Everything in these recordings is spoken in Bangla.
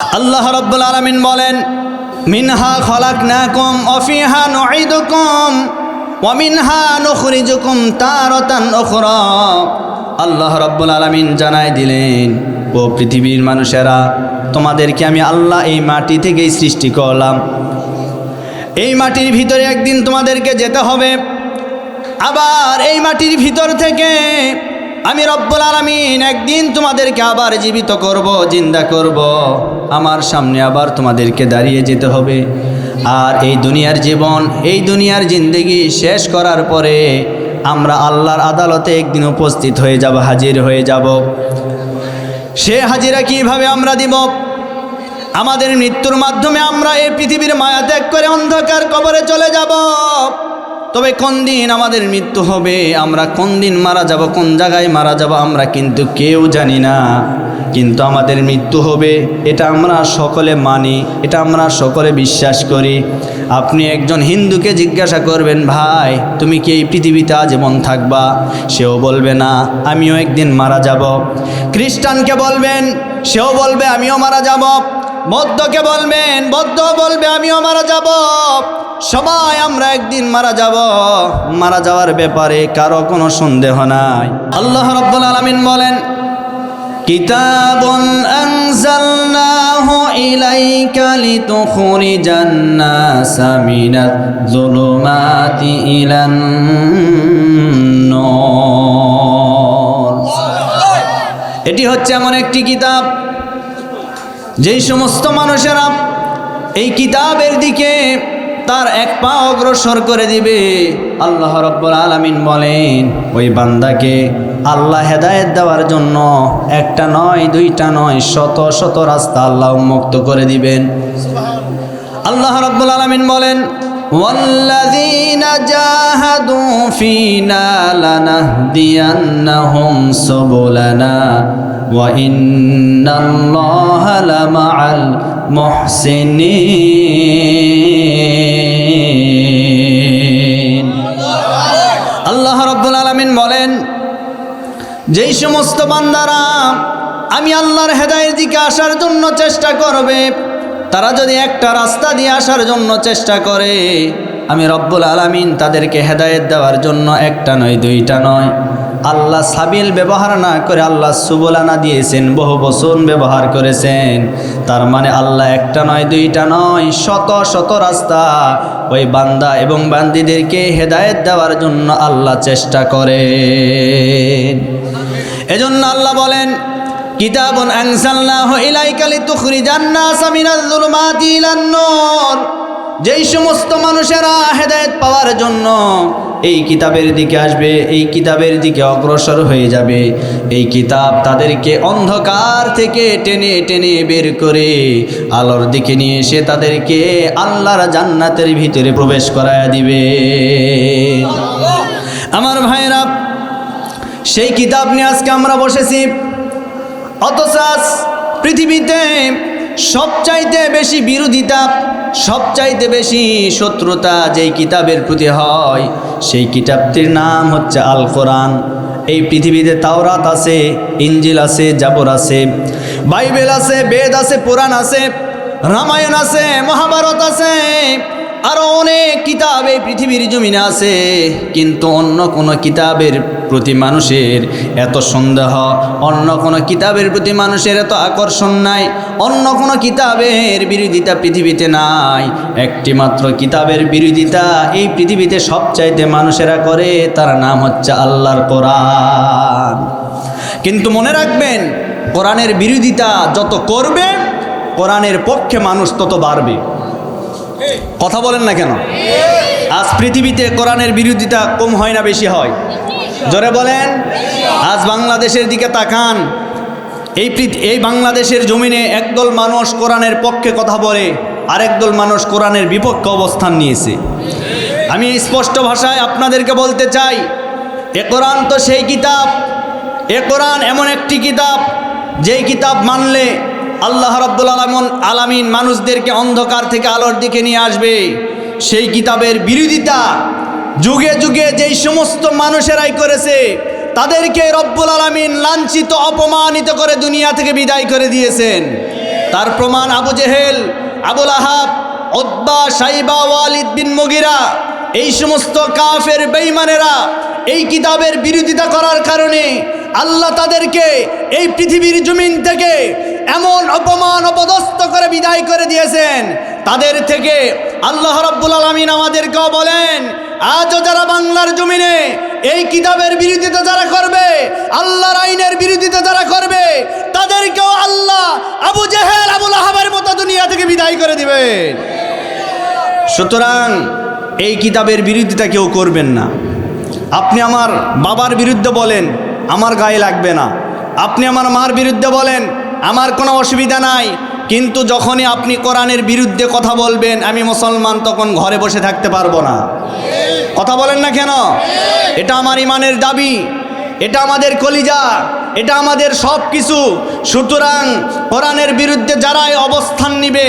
আল্লাহ রাব্বুল আলামিন বলেন, মিনহা খলাকনাকুম ওয়া ফিহা নুঈদুকুম ওয়া মিনহা নুখরিজুকুম তারাতান উখরা। আল্লাহ রাব্বুল আলামিন জানাই দিলেন, ও পৃথিবীর মানুষেরা, তোমাদেরকে আমি আল্লাহ এই মাটি থেকেই সৃষ্টি করলাম। এই মাটির ভিতরে একদিন তোমাদেরকে যেতে হবে। আবার এই মাটির ভিতর থেকে আমি রব্বুল আলামিন একদিন তোমাদেরকে আবার জীবিত করব, জিন্দা করব। আমার সামনে আবার তোমাদেরকে দাঁড়িয়ে যেতে হবে। আর এই দুনিয়ার জীবন, এই দুনিয়ার জিন্দেগি শেষ করার পরে আমরা আল্লাহর আদালতে একদিন উপস্থিত হয়ে যাব, হাজির হয়ে যাব। সে হাজিরা কিভাবে আমরা দিব? আমাদের মৃত্যুর মাধ্যমে আমরা এই পৃথিবীর মায়া ত্যাগ করে অন্ধকার কবরে চলে যাব। তবে কোন দিন আমাদের মৃত্যু হবে, আমরা কোন দিন মারা যাব, কোন জায়গায় মারা যাব, আমরা কিন্তু কেউ জানি না। কিন্তু আমাদের মৃত্যু হবে, এটা আমরা সকলে মানি, এটা আমরা সকলে বিশ্বাস করি। আপনি একজন হিন্দুকে জিজ্ঞাসা করবেন, ভাই তুমি কি এই পৃথিবীতে আজীবন থাকবা? সেও বলবে না, আমিও একদিন মারা যাব। খ্রিস্টানকে বলবেন, সেও বলবে আমিও মারা যাব। বৌদ্ধকে বলবেন, বৌদ্ধ বলবে আমিও মারা যাব। সবাই আমরা একদিন মারা যাব। মারা যাওয়ার ব্যাপারে কারো কোনো সন্দেহ নাই। আল্লাহ রাব্বুল আলামিন বলেন, কিতাবুন আনজালনাহু ইলাইকা লিতুখরিজান নাসা মিনাজ যুলুমাতি ইলান নূর। এটি হচ্ছে এমন একটি কিতাব যেই সমস্ত মানুষেরা এই কিতাবের দিকে তার এক পা অগ্রসর করে দিবে, আল্লাহ রাব্বুল আলামিন বলেন ওই বান্দাকে আল্লাহ হেদায়েত দেওয়ার জন্য একটা নয়, দুইটা নয়, শত শত রাস্তা আল্লাহ উন্মুক্ত করে দিবেন। আল্লাহ রাব্বুল আলামিন বলেন, ওয়াল্লাযীনা জাহাদু ফীনা লানাহদিয়ান্নাহুম সুবুলানা ওয়া ইন্নাল্লাহা লামাআল মুহসিনিন। আল্লাহ রাব্বুল আলামিন বলেন, যেই সমস্ত বান্দারা আমি আল্লাহর হেদায়েতের দিকে আসার জন্য চেষ্টা করবে, তারা যদি একটা রাস্তা দিয়ে আসার জন্য চেষ্টা করে, আমি রব্বুল আলামিন তাদেরকে হেদায়েত দেওয়ার জন্য একটা নয়, দুইটা নয়, আল্লাহ সাবিল ব্যবহার না করে আল্লাহ সুবুলানা দিয়েছেন, বহু বচন ব্যবহার করেছেন। তার মানে আল্লাহ একটা নয়, দুইটা নয়, শত শত রাস্তা ওই বান্দা এবং বান্দীদেরকে হেদায়েত দেওয়ার জন্য আল্লাহ চেষ্টা করেন। এজন্য আল্লাহ বলেন, কিতাবুন আনজালনাহু ইলাইকা লিতুখরিজান নাসা মিনাজ যুলুমাতি ইলান নূর। যেই সমস্ত মানুষেরা হেদায়েত পাওয়ার জন্য এই কিতাবের দিকে আসবে, এই কিতাবের দিকে অগ্রসর হয়ে যাবে, এই কিতাব তাদেরকে অন্ধকার থেকে টেনে টেনে বের করে আলোর দিকে নিয়ে এসে তাদেরকে আল্লাহর জান্নাতের ভিতরে প্রবেশ করায়া দিবে। আমার ভাইরা, সেই কিতাব নিয়ে আজকে আমরা বসেছি। অথচ পৃথিবীতে সবচাইতে বেশি বিরোধিতা, সবচাইতে বেশি শত্রুতা যেই কিতাবের প্রতি হয়, সেই কিতাবটির নাম হচ্ছে আল কোরআন। এই পৃথিবীতে তাওরাত আছে, ইঞ্জিল আছে, জাবর আছে, বাইবেল আছে, বেদ আছে, পুরাণ আছে, রামায়ণ আছে, মহাভারত আছে, আরও অনেক কিতাব এই পৃথিবীর জমিনে আছে। কিন্তু অন্য কোনো কিতাবের প্রতি মানুষের এত সন্দেহ, অন্য কোনো কিতাবের প্রতি মানুষের এত আকর্ষণ নাই, অন্য কোনো কিতাবের বিরোধিতা পৃথিবীতে নাই। একটি মাত্র কিতাবের বিরোধিতা এই পৃথিবীতে সবচাইতে মানুষেরা করে, তার নাম হচ্ছে আল্লাহর কোরআন। কিন্তু মনে রাখবেন, কোরআনের বিরোধিতা যত করবে, কোরআনের পক্ষে মানুষ তত বাড়বে। কথা বলেন না কেন? আজ পৃথিবীতে কোরআনের বিরোধিতা কম হয় না বেশি হয়? জোরে বলেন। আজ বাংলাদেশের দিকে তাকান, এই বাংলাদেশের জমিনে একদল মানুষ কোরআনের পক্ষে কথা বলে, আরেকদল মানুষ কোরআনের বিপক্ষে অবস্থান নিয়েছে। আমি স্পষ্ট ভাষায় আপনাদেরকে বলতে চাই, এ কোরআন তো সেই কিতাব, এ কোরআন এমন একটি কিতাব যেই কিতাব মানলে আল্লাহ রাব্বুল আলামিন মানুষদেরকে অন্ধকার থেকে আলোর দিকে নিয়ে আসবে। সেই কিতাবের বিরোধিতা যুগে যুগে যেই সমস্ত মানুষেরাই করেছে, তাদেরকে রব্বুল আলামিন লাঞ্ছিত, অপমানিত করে দুনিয়া থেকে বিদায় করে দিয়েছেন। তার প্রমাণ আবু জেহেল, আবুল আহাব, উতবা, শাইবা, ওয়ালিদ বিন মুগিরা, এই সমস্ত কাফের বেঈমানেরা এই কিতাবের বিরোধিতা করার কারণে আল্লাহ তাদেরকে এই পৃথিবীর জমিন থেকে এমন অপমান অপদস্থ করে বিদায় করে দিয়েছেন। তাদের থেকে আল্লাহ রাব্বুল আলামিন আমাদেরকেও বলেন, আজও যারা বাংলার জমিনে এই কিতাবের বিরোধিতা যারা করবে, আল্লাহর আইনের বিরোধিতা যারা করবে, তাদেরকেও আল্লাহ আবু জেহেল, আবুল আহাবের মতো দুনিয়া থেকে বিদায় করে দিবেন। সুতরাং এই কিতাবের বিরোধিতা কেউ করবেন না। আপনি আমার বাবার বিরুদ্ধে বলেন, আমার গায়ে লাগবে না। আপনি আমার মার বিরুদ্ধে বলেন, আমার কোনো অসুবিধা নাই। কিন্তু যখনই আপনি কোরআনের বিরুদ্ধে কথা বলবেন, আমি মুসলমান, তখন ঘরে বসে থাকতে পারবো না। কথা বলেন না কেন? এটা আমার ইমানের দাবি, এটা আমাদের কলিজা, এটা আমাদের সব কিছু। সুতরাং কোরআনের বিরুদ্ধে যারাই অবস্থান নিবে,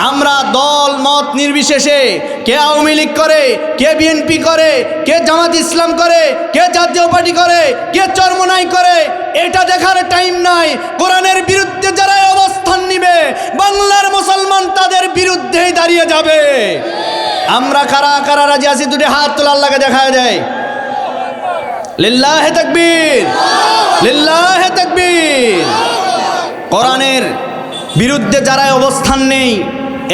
আমরা দল মত নির্বিশেষে, কে আওয়ামী লীগ করে, কে বিএনপি করে, কে জামাত ইসলাম করে, কে জাতীয় পার্টি করে, কে চরমোনাই করে, এটা দেখার টাইম নাই। কোরআনের বিরুদ্ধে যারাই অবস্থান নিবে, বাংলার মুসলমান তাদের বিরুদ্ধেই দাঁড়িয়ে যাবে। আমরা কারা কারা রাজি আছি? দুটি হাত তোলা, আল্লাহকে দেখা দেয়। লিল্লাহে তাকবীর, লিল্লাহে তাকবীর। কোরআনের বিরুদ্ধে যারাই অবস্থান নেই,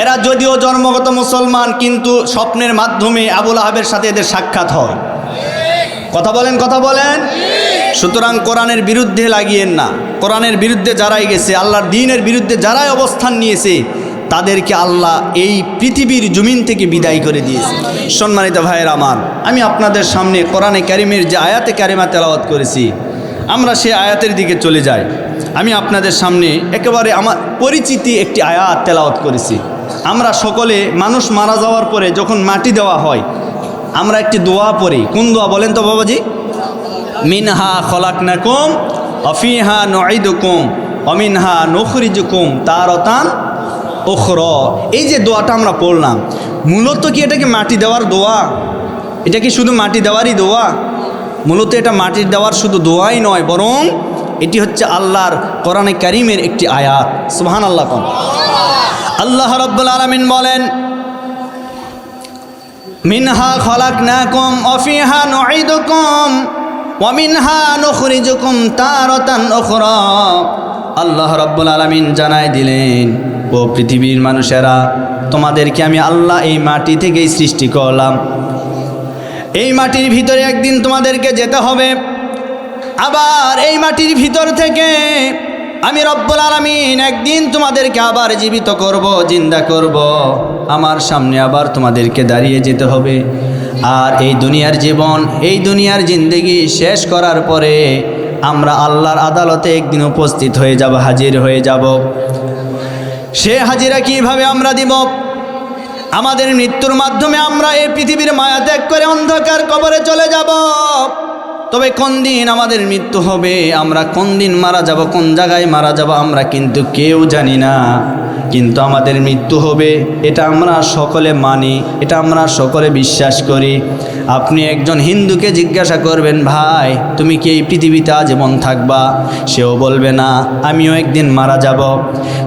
এরা যদিও জন্মগত মুসলমান, কিন্তু স্বপ্নের মাধ্যমে আবুল আহাবের সাথে এদের সাক্ষাৎ হয়। কথা বলেন, কথা বলেন। সুতরাং কোরআনের বিরুদ্ধে লাগিয়েন না। কোরআনের বিরুদ্ধে যারাই গেছে, আল্লাহর দ্বীনের বিরুদ্ধে যারাই অবস্থান নিয়েছে, তাদেরকে আল্লাহ এই পৃথিবীর জমিন থেকে বিদায় করে দিয়েছে। সম্মানিত ভাইয়েরা আমার, আমি আপনাদের সামনে কোরআনে কারিমের যে আয়াতে কারিমা তেলাওয়াত করেছি, আমরা সে আয়াতের দিকে চলে যাই। আমি আপনাদের সামনে একেবারে আমার পরিচিতি একটি আয়াত তেলাওয়াত করেছি। আমরা সকলে মানুষ মারা যাওয়ার পরে যখন মাটি দেওয়া হয়, আমরা একটি দোয়া পড়ি। কোন দোয়া বলেন তো বাবাজি? মিনহা খলাকনাকুম ওয়া ফিহা নুঈদুকুম ওয়া মিনহা নুখরিজুকুম তারাতান উখরা। এই যে দোয়াটা আমরা পড়লাম, মূলত কি এটা কি মাটি দেওয়ার দোয়া? এটা কি শুধু মাটি দেওয়ারই দোয়া? মূলত এটা মাটির দেওয়ার শুধু দোয়াই নয়, বরং এটি হচ্ছে আল্লাহর কোরআনে কারিমের একটি আয়াত। সুবহানাল্লাহ। আল্লাহ রাব্বুল আলামিন বলেন, মিনহা খলাকনাকুম ওয়া ফিহা নুঈদুকুম ওয়া মিনহা নুখরিজুকুম তারাতান উখরা। আল্লাহ রাব্বুল আলামিন জানাই দিলেন, ও পৃথিবীর মানুষেরা, তোমাদেরকে আমি আল্লাহ এই মাটি থেকেই সৃষ্টি করলাম। এই মাটির ভিতরে একদিন তোমাদেরকে যেতে হবে। আবার এই মাটির ভিতর থেকে আমি রব্বুল আলামিন একদিন তোমাদেরকে আবার জীবিত করব, জিন্দা করব। আমার সামনে আবার তোমাদেরকে দাঁড়িয়ে যেতে হবে। আর এই দুনিয়ার জীবন, এই দুনিয়ার জিন্দেগি শেষ করার পরে আমরা আল্লাহর আদালতে একদিন উপস্থিত হয়ে যাব, হাজির হয়ে যাব। সে হাজিরা কিভাবে আমরা দিব? আমাদের মৃত্যুর মাধ্যমে আমরা এই পৃথিবীর মায়া ত্যাগ করে অন্ধকার কবরে চলে যাব। তবে কোন দিন আমাদের মৃত্যু হবে, আমরা কোন দিন মারা যাব, কোন জায়গায় মারা যাব, আমরা কিন্তু কেউ জানি না। কিন্তু আমাদের মৃত্যু হবে, এটা আমরা সকলে মানি, এটা আমরা সকলে বিশ্বাস করি। আপনি একজন হিন্দুকে জিজ্ঞাসা করবেন, ভাই তুমি কি এই পৃথিবীতে আজীবন থাকবা? সেও বলবে না, আমিও একদিন মারা যাব।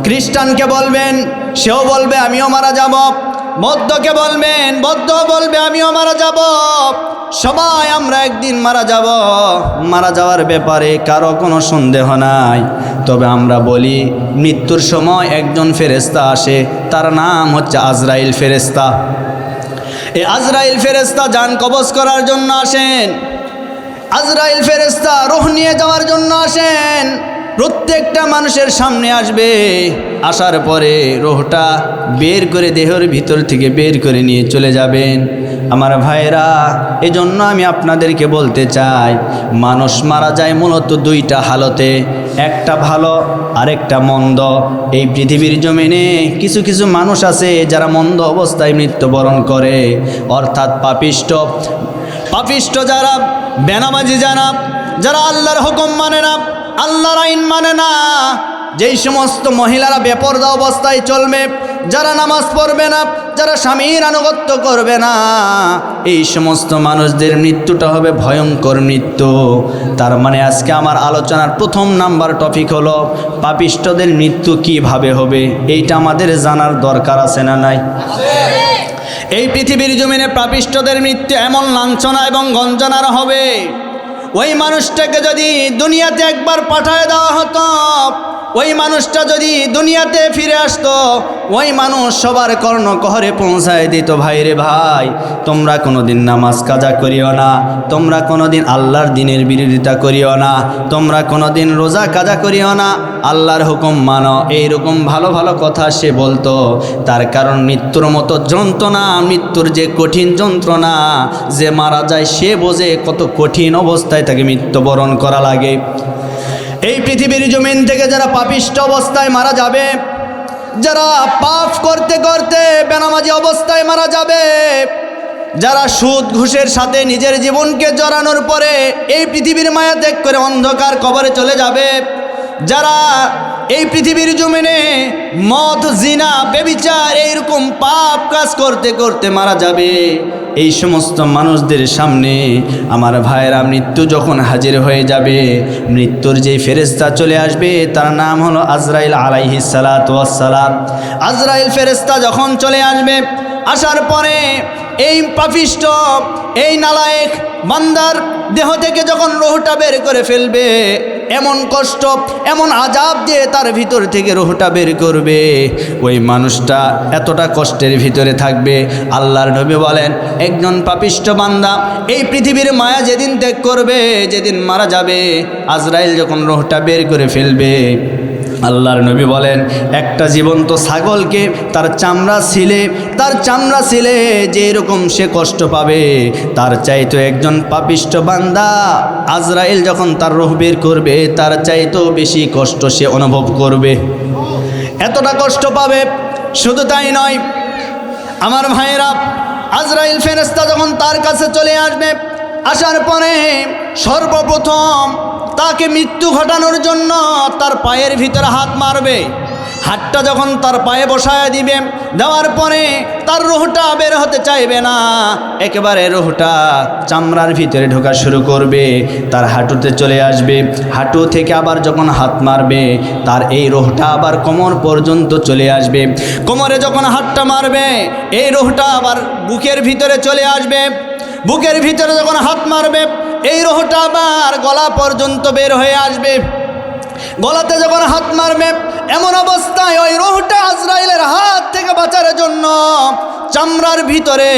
খ্রিস্টানকে বলবেন, সেও বলবে আমিও মারা যাব। বৌদ্ধকে বলবেন, বৌদ্ধ বলবে আমিও মারা যাব। সবাই আমরা একদিন মারা যাব। মারা যাওয়ার ব্যাপারে কারো কোনো সন্দেহ নাই। তবে আমরা বলি, মৃত্যুর সময় একজন ফেরেশতা আসে, তার নাম হচ্ছে আজরাইল ফেরেশতা। এই আজরাইল ফেরেশতা জান কবজ করার জন্য আসেন। আজরাইল ফেরেশতা রূহ নিয়ে যাওয়ার জন্য আসেন। প্রত্যেকটা মানুষের সামনে আসবে। আসার পরে রূহটা বের করে দেহের ভিতর থেকে বের করে নিয়ে চলে যাবেন। আমার ভাইরা, এজন্য আমি আপনাদেরকে বলতে চাই, মানুষ মারা যায় মূলত দুইটা হালতে, একটা ভালো আরেকটা মন্দ। এই পৃথিবীর জমিনে কিছু কিছু মানুষ আছে যারা মন্দ অবস্থায় মৃত্যুবরণ করে, অর্থাৎ পাপিষ্ট। পাপিষ্ট যারা, বেনামাজি যারা, যারা আল্লাহর হুকুম মানে না, আল্লাহর আইন মানে না, যেই সমস্ত মহিলারা বেপরদা অবস্থায় চলবে, যারা নামাজ পড়বে না, যারা স্বামীর আনুগত্য করবে না, এই সমস্ত মানুষদের মৃত্যুটা হবে ভয়ঙ্কর মৃত্যু। তার মানে আজকে আমার আলোচনার প্রথম নাম্বার টপিক হলো পাপিষ্ঠদের মৃত্যু কিভাবে হবে। এইটা আমাদের জানার দরকার আছে না নাই? এই পৃথিবীর জমিনে পাপিষ্ঠদের মৃত্যু এমন লাঞ্ছনা এবং গঞ্জনার হবে, ওই মানুষটাকে যদি দুনিয়াতে একবার পাঠায় দেওয়া হতো, ওই মানুষটা যদি দুনিয়াতে ফিরে আসতো, ওই মানুষ সবার কর্ণকহরে পৌঁছায় দিত, ভাই রে ভাই, তোমরা কোনোদিন নামাজ কাজা করিও না, তোমরা কোনোদিন আল্লাহর দিনের বিরোধিতা করিও না, তোমরা কোনোদিন রোজা কাজা করিও না, আল্লাহর হুকুম মানো, এইরকম ভালো ভালো কথা সে বলতো। তার কারণ মৃত্যুর মতো যন্ত্রণা, মৃত্যুর যে কঠিন যন্ত্রণা, যে মারা যায় সে বোঝে কত কঠিন অবস্থায় তাকে মৃত্যুবরণ করা লাগে। এই পৃথিবীর জমিন থেকে যারা পাপিষ্ঠ অবস্থায় মারা যাবে, যারা পাপ করতে করতে বেনামাজি অবস্থায় মারা যাবে, যারা সুদ ঘুষের সাথে নিজের জীবনকে জড়ানোর পরে এই পৃথিবীর মায়া ত্যাগ করে অন্ধকার কবরে চলে যাবে, যারা এই পৃথিবীর জমিনে মদ, জিনা, ব্যভিচার এইরকম পাপ কাজ করতে করতে মারা যাবে, এই সমস্ত মানুষদের সামনে আমার ভাইয়েরা মৃত্যু যখন হাজির হয়ে যাবে, মৃত্যুর যেই ফেরেশতা চলে আসবে তার নাম হলো আজরাইল আলাইহিস সালাতু ওয়াস সালাম। আজরাইল ফেরেশতা যখন চলে আসবে, আসার পরে এই পাপিষ্ঠ, এই নালায়েক বান্দার দেহ থেকে যখন রূহটা বের করে ফেলবে, এমন কষ্ট, এমন আযাব দিয়ে তার ভিতর থেকে রূহটা বের করবে, ওই মানুষটা এতটা কষ্টের ভিতরে থাকবে। আল্লাহর নবী বলেন, একজন পাপিষ্ঠ বান্দা এই পৃথিবীর মায়া যেদিন ত্যাগ করবে, যেদিন মারা যাবে, আজরাইল যখন রূহটা বের করে ফেলবে, আল্লাহর নবী বলেন, একটা জীবন্ত ছাগলকে তার চামড়া ছিলে যে এরকম সে কষ্ট পাবে, তার চাইতো একজন পাপিষ্ঠ বান্দা আজরাইল যখন তার রূহ বের করবে, তার চাইতেও বেশি কষ্ট সে অনুভব করবে, এতটা কষ্ট পাবে। শুধু তাই নয় আমার ভাইয়েরা, আজরাইল ফেরেশতা যখন তার কাছে চলে আসবে, আসার পরে সর্বপ্রথম তাকে মৃত্যু ঘটানোর জন্য তার পায়ের ভিতরে হাত মারবে। হাতটা যখন তার পায়ে বসায় দিবে, দেওয়ার পরে তার রূহটা বের হতে চাইবে না, একেবারে রূহটা চামড়ার ভিতরে ঢোকা শুরু করবে, তার হাঁটুতে চলে আসবে। হাঁটু থেকে আবার যখন হাত মারবে, তার এই রূহটা আবার কোমর পর্যন্ত চলে আসবে। কোমরে যখন হাতটা মারবে, এই রূহটা আবার বুকের ভিতরে চলে আসবে। বুকের ভিতরে যখন হাত মারবে, এই রূহটা আবার গলা পর্যন্ত বের হয়ে আসবে। গলাতে যখন হাত মারবে, এমন অবস্থায় ওই রূহটা আজরাইলের হাত থেকে বাঁচার জন্য চামড়ার ভিতরে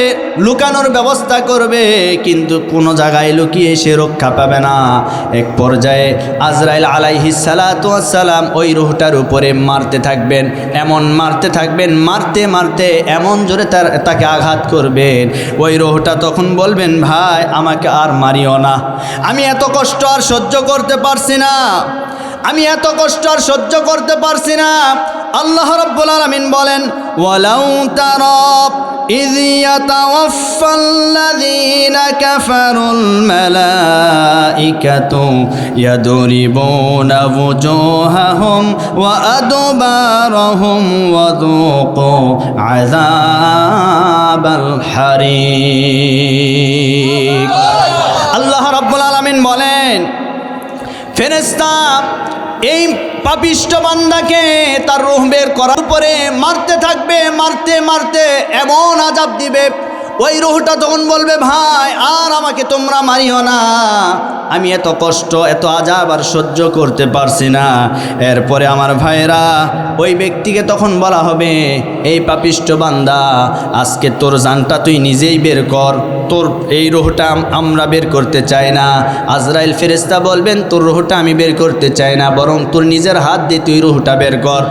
লুকানোর ব্যবস্থা করবে, কিন্তু কোনো জায়গায় লুকিয়ে সে রক্ষা পাবে না। এক পর্যায়ে আজরাইল আলাইহিস সালাতু ওয়াস সালাম ওই রূহটার উপরে মারতে থাকবেন, এমন মারতে থাকবেন, মারতে মারতে এমন জোরে তাকে আঘাত করবেন, ওই রূহটা তখন বলবেন, ভাই আমাকে আর মারিও না, আমি এত কষ্ট আর সহ্য করতে পারছি না, আমি এত কষ্ট আর সহ্য করতে পারছি না। আল্লাহ রাব্বুল আলামিন বলেন, ওয়ালাউ তারা ইয ইয়াতাওয়াফাল্লাযীনা কাফারুল মালাইকাতু ইয়াদরিবুনা ওয়ুজুহাহুম ওয়া আদবারহুম ওয়া যুকু আযাবাল হারিক। আল্লাহ রাব্বুল আলামিন বলেন, ফেরেশতা এই পাপিষ্ঠ বান্দাকে তার রূহ বের করার পরে মারতে থাকবে, মারতে মারতে এমন আযাব দিবে, ওই রূহটা তখন বলবে, ভাই আর আমাকে তোমরা মারিও না, আমি এত কষ্ট এত আযাব আর সহ্য করতে পারছি না। এরপরে আমার ভাইরা, ওই ব্যক্তিকে তখন বলা হবে, এই পাপিষ্ঠ বান্দা, আজকে তোর জানটা তুই নিজেই বের কর, তোর এই রূহটা আমরা বের করতে চাই না। আজরাইল ফেরেশতা বলবেন, তোর রূহটা আমি বের করতে চাই না, বরং তোর নিজের হাত দিয়ে তুই রূহটা বের কর।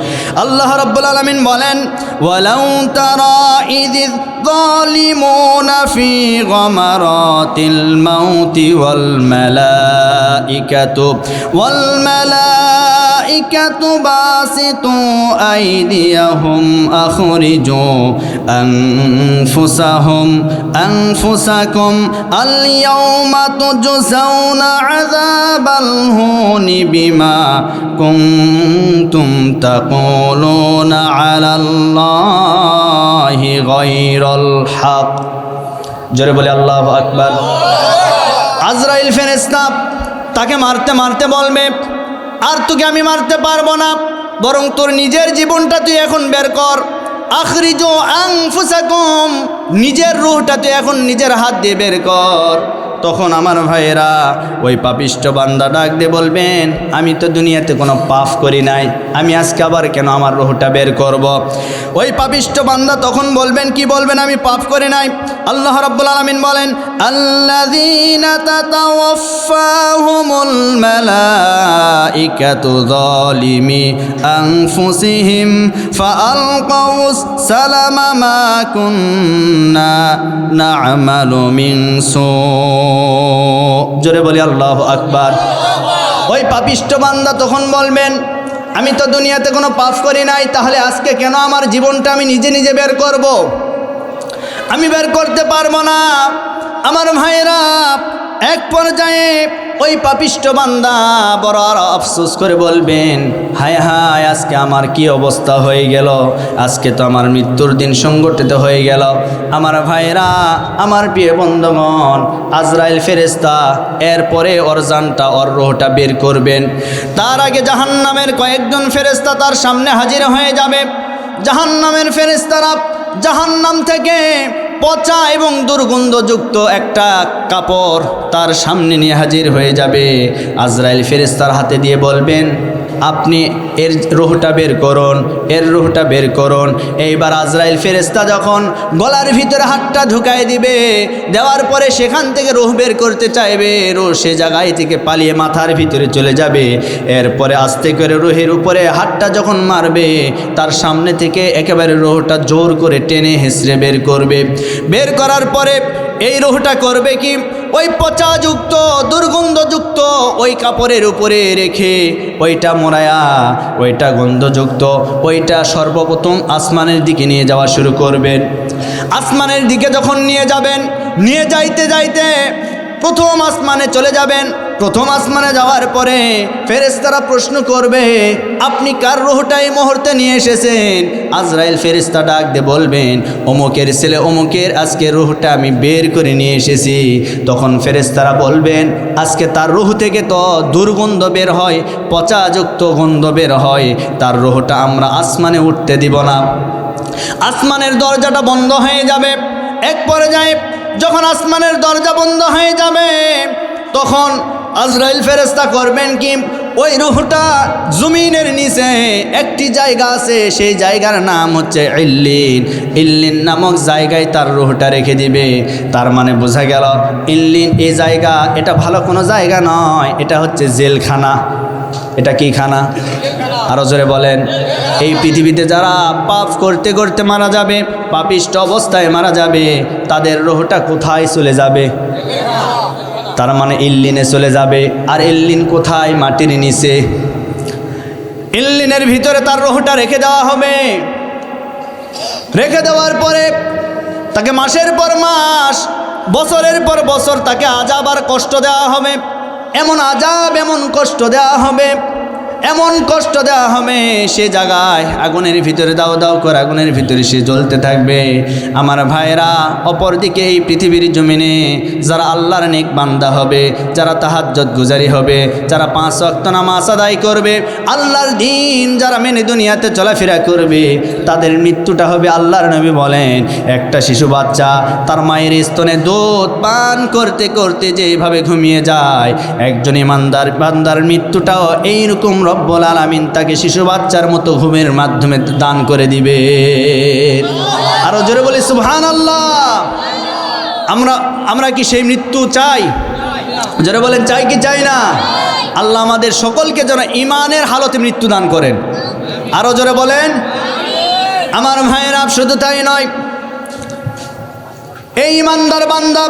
আল্লাহ রাব্বুল আলামিন বলেন, ওয়ালাউ তারা ইযিয যালিমুনা ফি গামারাতিল মাউতি ওয়াল মালাইকাতু মালাইকাতু বাসিতু আইদিয়াহুম আখরিজু আনফুসাকুম আল ইয়াউমা তুজজাউনা আযাবাল হুনি বিমা কুনতুম তাকুলুনা আলাল্লাহি গায়রাল হক। জোরে বলে আল্লাহু আকবার। আজরাইল ফেরেশতা তাকে মারতে মারতে বলবে, আর তোকে আমি মারতে পারবো না, বরং তোর নিজের জীবনটা তুই এখন বের কর। আখরিজু আনফুসাকুম, নিজের রূহটা তুই এখন নিজের হাত দিয়ে বের কর। তখন আমার ভাইয়েরা ওই পাপিষ্ঠ বান্দা ডাক দিয়ে বলবেন, আমি তো দুনিয়াতে কোনো পাপ করি নাই, আমি আজকে আবার কেন আমার রূহটা বের করব। ওই পাপিষ্ঠ বান্দা তখন বলবেন, কি বলবেন? আমি পাপ করি নাই। আল্লাহ রাব্বুল আলামিন বলেন, আল্লাযীনা তাতাওয়াফফাহুমুল মালাইকাতু যালিমি আনফুসিহিম ফাআলকাউস সালামা মা কুন্না না'মালু মিন সু। জোরে বলি আল্লাহু আকবার। ওই পাপিষ্ঠ বান্দা তখন বলবেন, আমি তো দুনিয়াতে কোনো পাপ করি নাই, তাহলে আজকে কেন আমার জীবনটা আমি নিজে নিজে বের করব? আমি বের করতে পারবো না। আমার ভাইরা এক পর্যায়ে ওই পাপিষ্ঠ বান্দা বড় আর আফসোস করে বলবেন, হায় হায়, আজকে আমার কি অবস্থা হয়ে গেল, আজকে তো আমার মৃত্যুর দিন সংগঠিত হয়ে গেল। আমার ভাইরা, আমার প্রিয় বন্ধুগণ, আজরাইল ফেরেশতা এরপরে ওর জানটা, ওর রূহটা বের করবেন। তার আগে জাহান্নামের কয়েকজন ফেরেশতা তার সামনে হাজির হয়ে যাবে। জাহান্নামের ফেরেশতারা জাহান্নাম থেকে পচা এবং দুর্গন্ধযুক্ত একটা কাপড় তার সামনে নিয়ে হাজির হয়ে যাবে। আজরাইল ফেরেশতার হাতে দিয়ে বলবেন, আপনি এর রূহটা বের করুন, এর রূহটা বের করুন। এইবার আজরাইল ফেরেশতা যখন গলার ভিতরে হাতটা ঢুকায় দিবে, দেওয়ার পরে সেখান থেকে রূহ বের করতে চাইবে, রূহ সে জায়গায় থেকে পালিয়ে মাথার ভিতরে চলে যাবে। এরপরে আস্তে করে রূহের উপরে হাতটা যখন মারবে, তার সামনে থেকে একেবারে রূহটা জোর করে টেনে হেঁচড়ে বের করবে। বের করার পরে এই রূহটা করবে কি, ওই পচাযুক্ত দুর্গন্ধযুক্ত ওই কাপড়ের উপরে রেখে ওইটা মোড়ায়া, ওইটা গন্ধযুক্ত ওইটা সর্বপ্রথম আসমানের দিকে নিয়ে যাওয়া শুরু করবেন। আসমানের দিকে যখন নিয়ে যাবেন, নিয়ে যাইতে যাইতে প্রথম আসমানে চলে যাবেন। প্রথম আসমানে যাওয়ার পরে ফেরেশতারা প্রশ্ন করবে, আপনি কার রূহটা এই মুহূর্তে নিয়ে এসেছেন? আজরাইল ফেরেশতা ডাক দিয়ে বলবেন, অমুকের ছেলে অমুকের আজকে রূহটা আমি বের করে নিয়ে এসেছি। তখন ফেরেশতারা বলবেন, আজকে তার রূহ থেকে তো দুর্গন্ধ বের হয়, পচাযুক্ত গন্ধ বের হয়, তার রূহটা আমরা আসমানে উঠতে দিব না। আসমানের দরজাটা বন্ধ হয়ে যাবে। এক পর্যায়ে যখন আসমানের দরজা বন্ধ হয়ে যাবে, তখন আজরাইল ফেরেশতা করবেন কি, ওই রূহটা জমিনের নিচে একটি জায়গা আছে, সেই জায়গার নাম হচ্ছে ইল্লিন। ইল্লিন নামক জায়গায় তার রূহটা রেখে দিবে। তার মানে বোঝা গেল, ইল্লিন এই জায়গা, এটা ভালো কোনো জায়গা নয়, এটা হচ্ছে জেলখানা। এটা কি খানা? আরো জোরে বলেন। এই পৃথিবীতে যারা পাপ করতে করতে মারা যাবে, পাপিষ্ঠ অবস্থায় মারা যাবে, তাদের রূহটা কোথায় চলে যাবে? তার মানে ইল্লিনে চলে যাবে। আর ইল্লিন কোথায়? মাটির নিচে। ইল্লিনের ভিতরে তার রূহটা রেখে দেওয়া হবে। রেখে দেওয়ার পরে তাকে মাসের পর মাস, বছরের পর বছর তাকে আযাব আর কষ্ট দেওয়া হবে। এমন আযাব, এমন কষ্ট দেওয়া হবে, এমন কষ্ট দেওয়া হবে, সে জায়গায় আগুনের ভিতরে দাও দাও করে আগুনের ভিতরে সে জ্বলতে থাকবে। আমার ভাইরা, অপরদিকে এই পৃথিবীর জমিনে যারা আল্লাহর নেক বান্দা হবে, যারা তাহাজ্জুদ গুজারি হবে, যারা 5 ওয়াক্ত নামাজ আদায় করবে, আল্লাহর দ্বীন যারা মেনে দুনিয়াতে চলাফেরা করবে, তাদের মৃত্যুটা হবে, আল্লাহর নবী বলেন, একটা শিশু বাচ্চা তার মায়ের স্তনে দুধ পান করতে করতে যেভাবে ঘুমিয়ে যায়, একজন ইমানদার বান্দার মৃত্যুটাও এইরকম রব্বুল আলামিন তাকে শিশু বাচ্চার মতো ঘুমের মাধ্যমে দান করে দিবে। আরো জোরে বলি সুবহানাল্লাহ। আমরা কি সেই মৃত্যু চাই? জোরে বলেন, চাই কি চাই না? আল্লাহ আমাদের সকলকে যেন ঈমানের হালতে মৃত্যু দান করেন। আরো জোরে বলেন। আমার ভাইয়েরা, শুধু তাই নয়, এই ঈমানদার বান্দা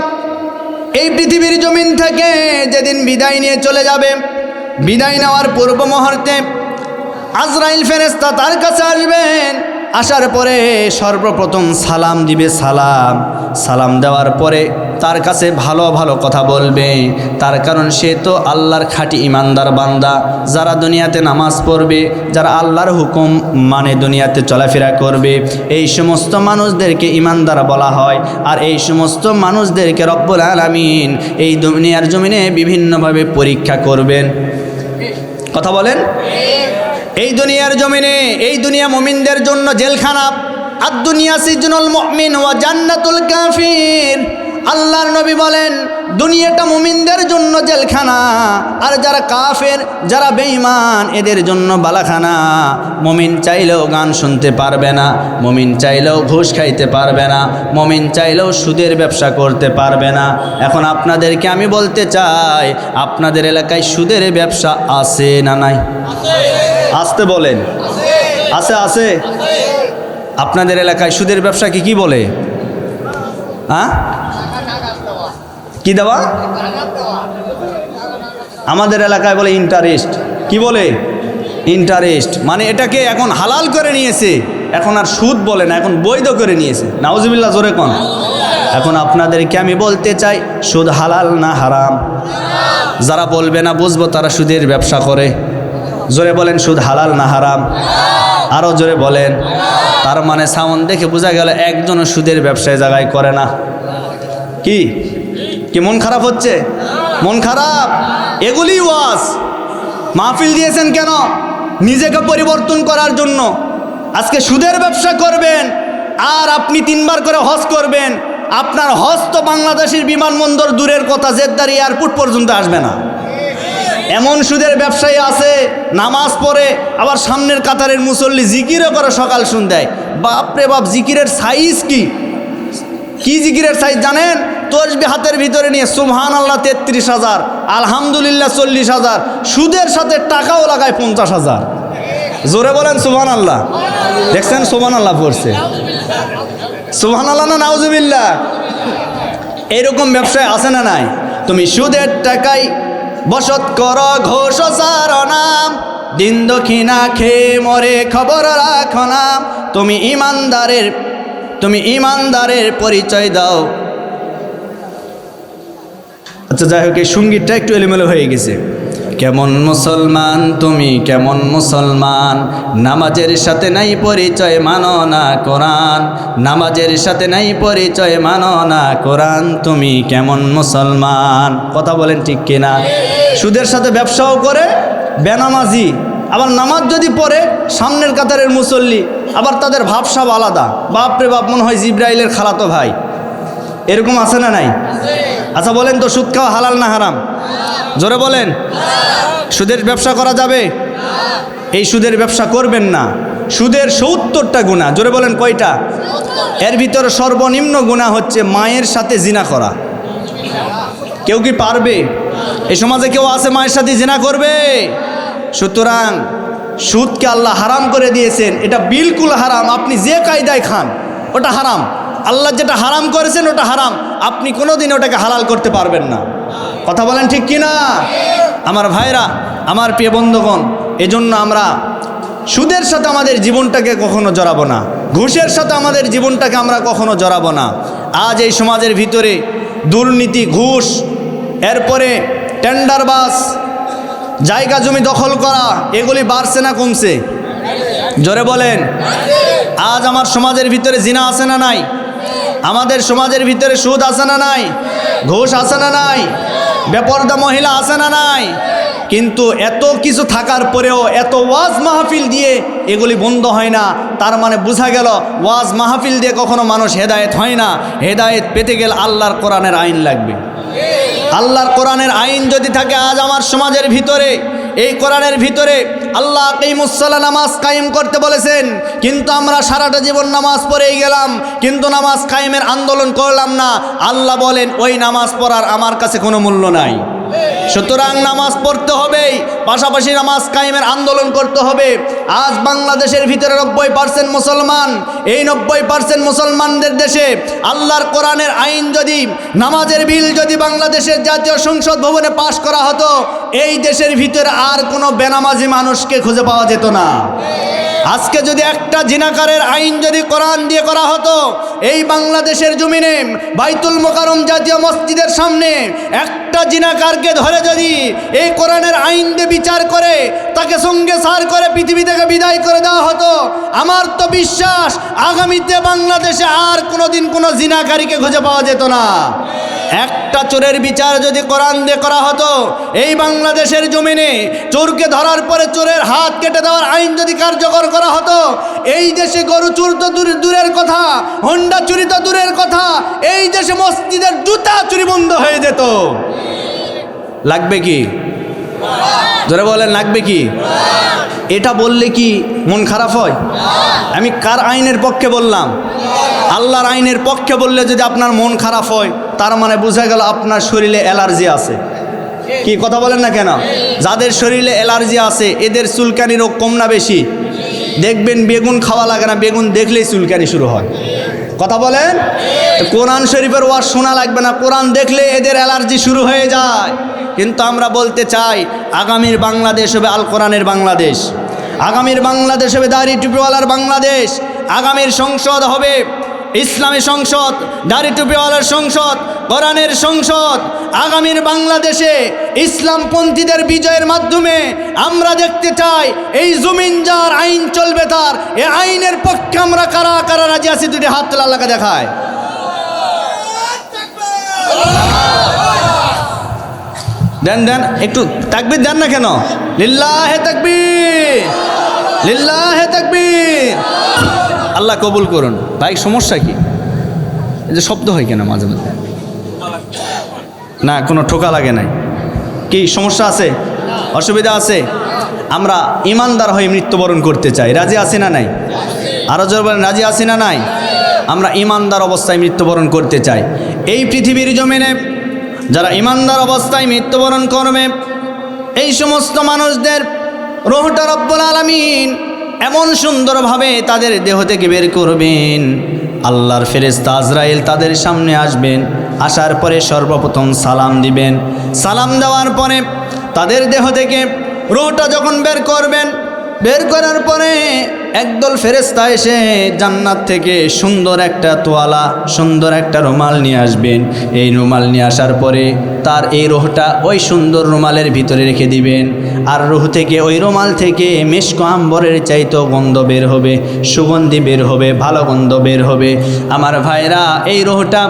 এই পৃথিবীর জমিন থেকে যেদিন বিদায় নিয়ে চলে যাবে, বিদায় নেওয়ার পূর্ব মুহূর্তে আজরাইল ফেরেশতা তার কাছে আসবেন। আসার পরে সর্বপ্রথম সালাম দিবে, সালাম দেওয়ার পরে তার কাছে ভালো ভালো কথা বলবে। তার কারণ সে তো আল্লাহর খাঁটি ইমানদার বান্দা, যারা দুনিয়াতে নামাজ পড়বে, যারা আল্লাহর হুকুম মানে দুনিয়াতে চলাফেরা করবে, এই সমস্ত মানুষদেরকে ইমানদার বলা হয়। আর এই সমস্ত মানুষদেরকে রব্বুল আলামিন এই দুনিয়ার জমিনে বিভিন্নভাবে পরীক্ষা করবেন। কথা বলেন। এই দুনিয়ার জমিনে, এই দুনিয়া মুমিনদের জন্য জেলখানা। আর দুনিয়া সিজনুল মুমিন ওয়া জান্নাতুল কাফির। আল্লাহর নবী বলেন দুনিয়াটা মুমিনদের জন্য জেলখানা, আর যারা কাফের, যারা বেঈমান, এদের জন্য বালাখানা। মুমিন চাইলেও গান শুনতে পারবে না, মুমিন চাইলেও ঘুষ খাইতে পারবে না, মুমিন চাইলেও সুদের ব্যবসা করতে পারবে না। এখন আপনাদেরকে আমি বলতে চাই, আপনাদের এলাকায় সুদের ব্যবসা আছে না নাই? আসতে বলেন। আছে, আছে। আপনাদের এলাকায় সুদের ব্যবসা কি বলে? হ্যাঁ, কি দেওয়া? আমাদের এলাকায় বলে ইন্টারেস্ট। কি বলে? ইন্টারেস্ট। মানে এটাকে এখন হালাল করে নিয়েছে, এখন আর সুদ বলে না, এখন বৈধ করে নিয়েছে। নাউজুবিল্লাহ, জোরে কোন। এখন আপনাদেরকে আমি বলতে চাই, সুদ হালাল না হারাম? যারা বলবে না বুঝবো তারা সুদের ব্যবসা করে। জোরে বলেন, সুদ হালাল না হারাম? আরও জোরে বলেন। তার মানে সাউন্ড দেখে বোঝা গেল একজনও সুদের ব্যবসায় জায়গায় করে না। কি কি মন খারাপ হচ্ছে? মন খারাপ? এগুলি ওয়াজ মাহফিল দিয়েছেন কেন? নিজেকে পরিবর্তন করার জন্য। আজকে সুদের ব্যবসা করবেন আর আপনি 3 বার করে হজ করবেন, আপনার হজ তো বাংলাদেশের বিমানবন্দর দূরের কথা, জেদ্দার এয়ারপোর্ট পর্যন্ত আসবে না। এমন সুদের ব্যবসায়ী আছে, নামাজ পড়ে আবার সামনের কাতারের মুসল্লি জিকিরও করে সকাল সন্ধ্যায়। বাপরে বাপ, জিকিরের সাইজ কি কি জিকিরের সাইজ জানেন? তসবিহ হাতের ভিতরে নিয়ে সুবহানাল্লাহ 33,000, আলহামদুলিল্লাহ 40,000, সুদের সাথে টাকাও লাগায় 50,000। জোরে বলেন সুবহানাল্লাহ। দেখছেন সুবহানাল্লাহ পড়ছে? সুবহানাল্লাহ না নাউজুবিল্লাহ? এরকম ব্যবসায় আছে না নাই? তুমি সুদের টাকায় বসত কর, ঘোষ সারনাম, দিন দক্ষিণা খেয়ে মরে খবর রাখো না। তুমি ইমানদারের পরিচয় দাও। আচ্ছা, যাই হোক, এই সঙ্গীতটা একটু এলোমেলো হয়ে গেছে। কেমন মুসলমান তুমি, কেমন মুসলমান, নামাজের সাথে নাই পরিচয়, মানো না কোরআন। নামাজের সাথে নাই পরিচয়, মানো না কোরআন। তুমি কেমন মুসলমান? কথা বলেন ঠিক কিনা? সুদের সাথে ব্যবসাও করে, বেনামাজি। আবার নামাজ যদি পড়ে সামনের কাতারের মুসল্লি, আবার তাদের ভাবসাব আলাদা। বাপরে বাপ, মনে হয় জিব্রাইলের খালাতো ভাই। এরকম আছে না নাই? আচ্ছা বলেন তো, সুদ খাওয়া হালাল না হারাম? জোরে বলেন। সুদের ব্যবসা করা যাবে? এই সুদের ব্যবসা করবেন না। সুদের 70টা গুনাহ। জোরে বলেন, কয়টা? এর ভিতরে সর্বনিম্ন গুনাহ হচ্ছে মায়ের সাথে জিনা করা। কেউ কি পারবে? এই সমাজে কেউ আছে মায়ের সাথে জিনা করবে? সুতরাং সুদকে আল্লাহ হারাম করে দিয়েছেন। এটা বিলকুল হারাম। আপনি যে কায়দায় খান ওটা হারাম। আল্লাহ যেটা হারাম করেছেন ওটা হারাম। আপনি কোনোদিন ওটাকে হালাল করতে পারবেন না। কথা বলেন ঠিক কিনা? আমার ভাইরা, আমার প্রিয় বন্ধুগণ, এজন্য আমরা সুদের সাথে আমাদের জীবনটাকে কখনো জড়াবো না। ঘুষের সাথে আমাদের জীবনটাকে আমরা কখনো জড়াবো না। আজ এই সমাজের ভিতরে দুর্নীতি, ঘুষ, এরপরে টেন্ডারবাজ, জায়গা জমি দখল করা, এগুলি বাড়ছে না কমছে? জোরে বলেন। আজ আমার সমাজের ভিতরে জিনা আছে না নাই? আমাদের সমাজের ভিতরে সুদ আছে না নাই? ঘুষ আছে না নাই? বেপরদা মহিলা আছে না নাই? কিন্তু এত কিছু থাকার পরেও এত ওয়াজ মাহফিল দিয়ে এগুলি বন্ধ হয় না। তার মানে বোঝা গেল ওয়াজ মাহফিল দিয়ে কখনো মানুষ হেদায়েত হয় না। হেদায়েত পেতে গেলে আল্লাহর কোরআনের আইন লাগবে। আল্লাহর কোরআনের আইন যদি থাকে, আজ আমার সমাজের ভিতরে, এই কোরআনের ভিতরে আল্লাহ আকিমুসসালাহ, নামাজ কায়েম করতে বলেছেন, কিন্তু আমরা সারাটা জীবন নামাজ পড়েই গেলাম, কিন্তু নামাজ কায়েমের আন্দোলন করলাম না। আল্লাহ বলেন ওই নামাজ পড়ার আমার কাছে কোনো মূল্য নাই। সুতরাং নামাজ পড়তে হবে, পাশাপাশি নামাজ কায়েমের আন্দোলন করতে হবে। আজ বাংলাদেশের ভিতরে 90% মুসলমান, এই 90% মুসলমানদের দেশে আল্লাহর কোরআনের আইন যদি, নামাজের বিল যদি বাংলাদেশের জাতীয় সংসদ ভবনে পাশ করা হতো, এই দেশের ভিতরে আর কোনো বেনামাজি মানুষকে খুঁজে পাওয়া যেত না। আজকে যদি একটা জিনাকারের আইন যদি কোরআন দিয়ে করা হতো, এই বাংলাদেশের জমিনে বাইতুল মোকাররম জাতীয় মসজিদের সামনে একটা জিনাকারকে ধরে যদি এই কোরআনের আইন দিয়ে বিচার করে তাকে সঙ্গে সার করে পৃথিবী থেকে বিদায় করে দেওয়া হতো, আমার তো বিশ্বাস আগামীতে বাংলাদেশে আর কোনোদিন কোনো জিনাকারীকে খুঁজে পাওয়া যেত না। একটা চোরের বিচার যদি কোরআন দিয়ে করা হতো, এই বাংলাদেশের জমিনে চোরকে ধরার পরে চোরের হাত কেটে দেওয়ার আইন যদি কার্যকর করা হতো, এই দেশে গরু চুর তো দূরের কথা, হোন্ডা চুরি তো দূরের কথা, এই দেশে মসজিদের জুতা চুরি বন্ধ হয়ে যেত। লাগবে কি? জোরে বলেন, লাগবে কি? এটা বললে কি মন খারাপ হয়? আমি কার আইনের পক্ষে বললাম? আল্লাহর আইনের পক্ষে বললে যদি আপনার মন খারাপ হয়, তার মানে বোঝা গেল আপনার শরীরে অ্যালার্জি আছে। কি কথা বলেন না কেন? যাদের শরীরে অ্যালার্জি আছে এদের চুলকানি রোগ কম না বেশি? দেখবেন বেগুন খাওয়া লাগে না, বেগুন দেখলেই চুলকানি শুরু হয়। কথা বলেন? কোরআন শরীফের ওয়াজ শোনা লাগবে না, কোরআন দেখলে এদের অ্যালার্জি শুরু হয়ে যায়। কিন্তু আমরা বলতে চাই আগামীর বাংলাদেশ হবে আল কোরআনের বাংলাদেশ, আগামীর বাংলাদেশ হবে দাড়ি টুপিওয়ালার বাংলাদেশ, আগামীর সংসদ হবে ইসলামী সংসদ, দাড়ি টুপিওয়ালার সংসদ, কোরআনের সংসদ। আগামীর বাংলাদেশে ইসলামপন্থীদের বিজয়ের মাধ্যমে আমরা দেখতে চাই এই জমিন যার আইন চলবে তার, এই আইনের পক্ষে আমরা কারা কারা রাজি আছি? দুটি হাত তোলা আল্লাহকে দেখায়। দেন দেন একটু তাকবীর দেন না কেন? লিল্লাহে তাকবীর, লিল্লাহে তাকবীর। আল্লাহ কবুল করুন। ভাই সমস্যা কি? এই যে শব্দ হয় কেন মাঝে মাঝে? না কোনো ঠোকা লাগে নাই? কি সমস্যা আছে? অসুবিধা আছে? আমরা ইমানদার হয়ে মৃত্যুবরণ করতে চাই, রাজি আছি না নাই? আরো জোর বলেন, রাজি আছি না নাই? আমরা ইমানদার অবস্থায় মৃত্যুবরণ করতে চাই। এই পৃথিবীর জমিনে যারা ইমানদার অবস্থায় মৃত্যুবরণ করবে, এই সমস্ত মানুষদের রূহটা রব্বুল আলামিন এমন সুন্দরভাবে তাদের দেহ থেকে বের করবেন। আল্লাহর ফেরেশতা আজরাইল তাদের সামনে আসবেন, আসার পরে সর্বপ্রথম সালাম দিবেন। সালাম দেওয়ার পরে তাদের দেহ থেকে রূহটা যখন বের করবেন, বের করার পরে একদল ফেরেশতা এসে জান্নাত থেকে সুন্দর একটা তোয়ালা, সুন্দর একটা রুমাল নিয়ে আসবেন। এই রুমাল নিয়ে আসার পরে তার এই রুহটা ওই সুন্দর রুমালের ভিতরে রেখে দিবেন। আর রুহ থেকে, ওই রুমাল থেকে মিশক আম্বরের চাইতো গন্ধ বের হবে, সুগন্ধি বের হবে, ভালো গন্ধ বের হবে। আমার ভাইরা, এই রুহটা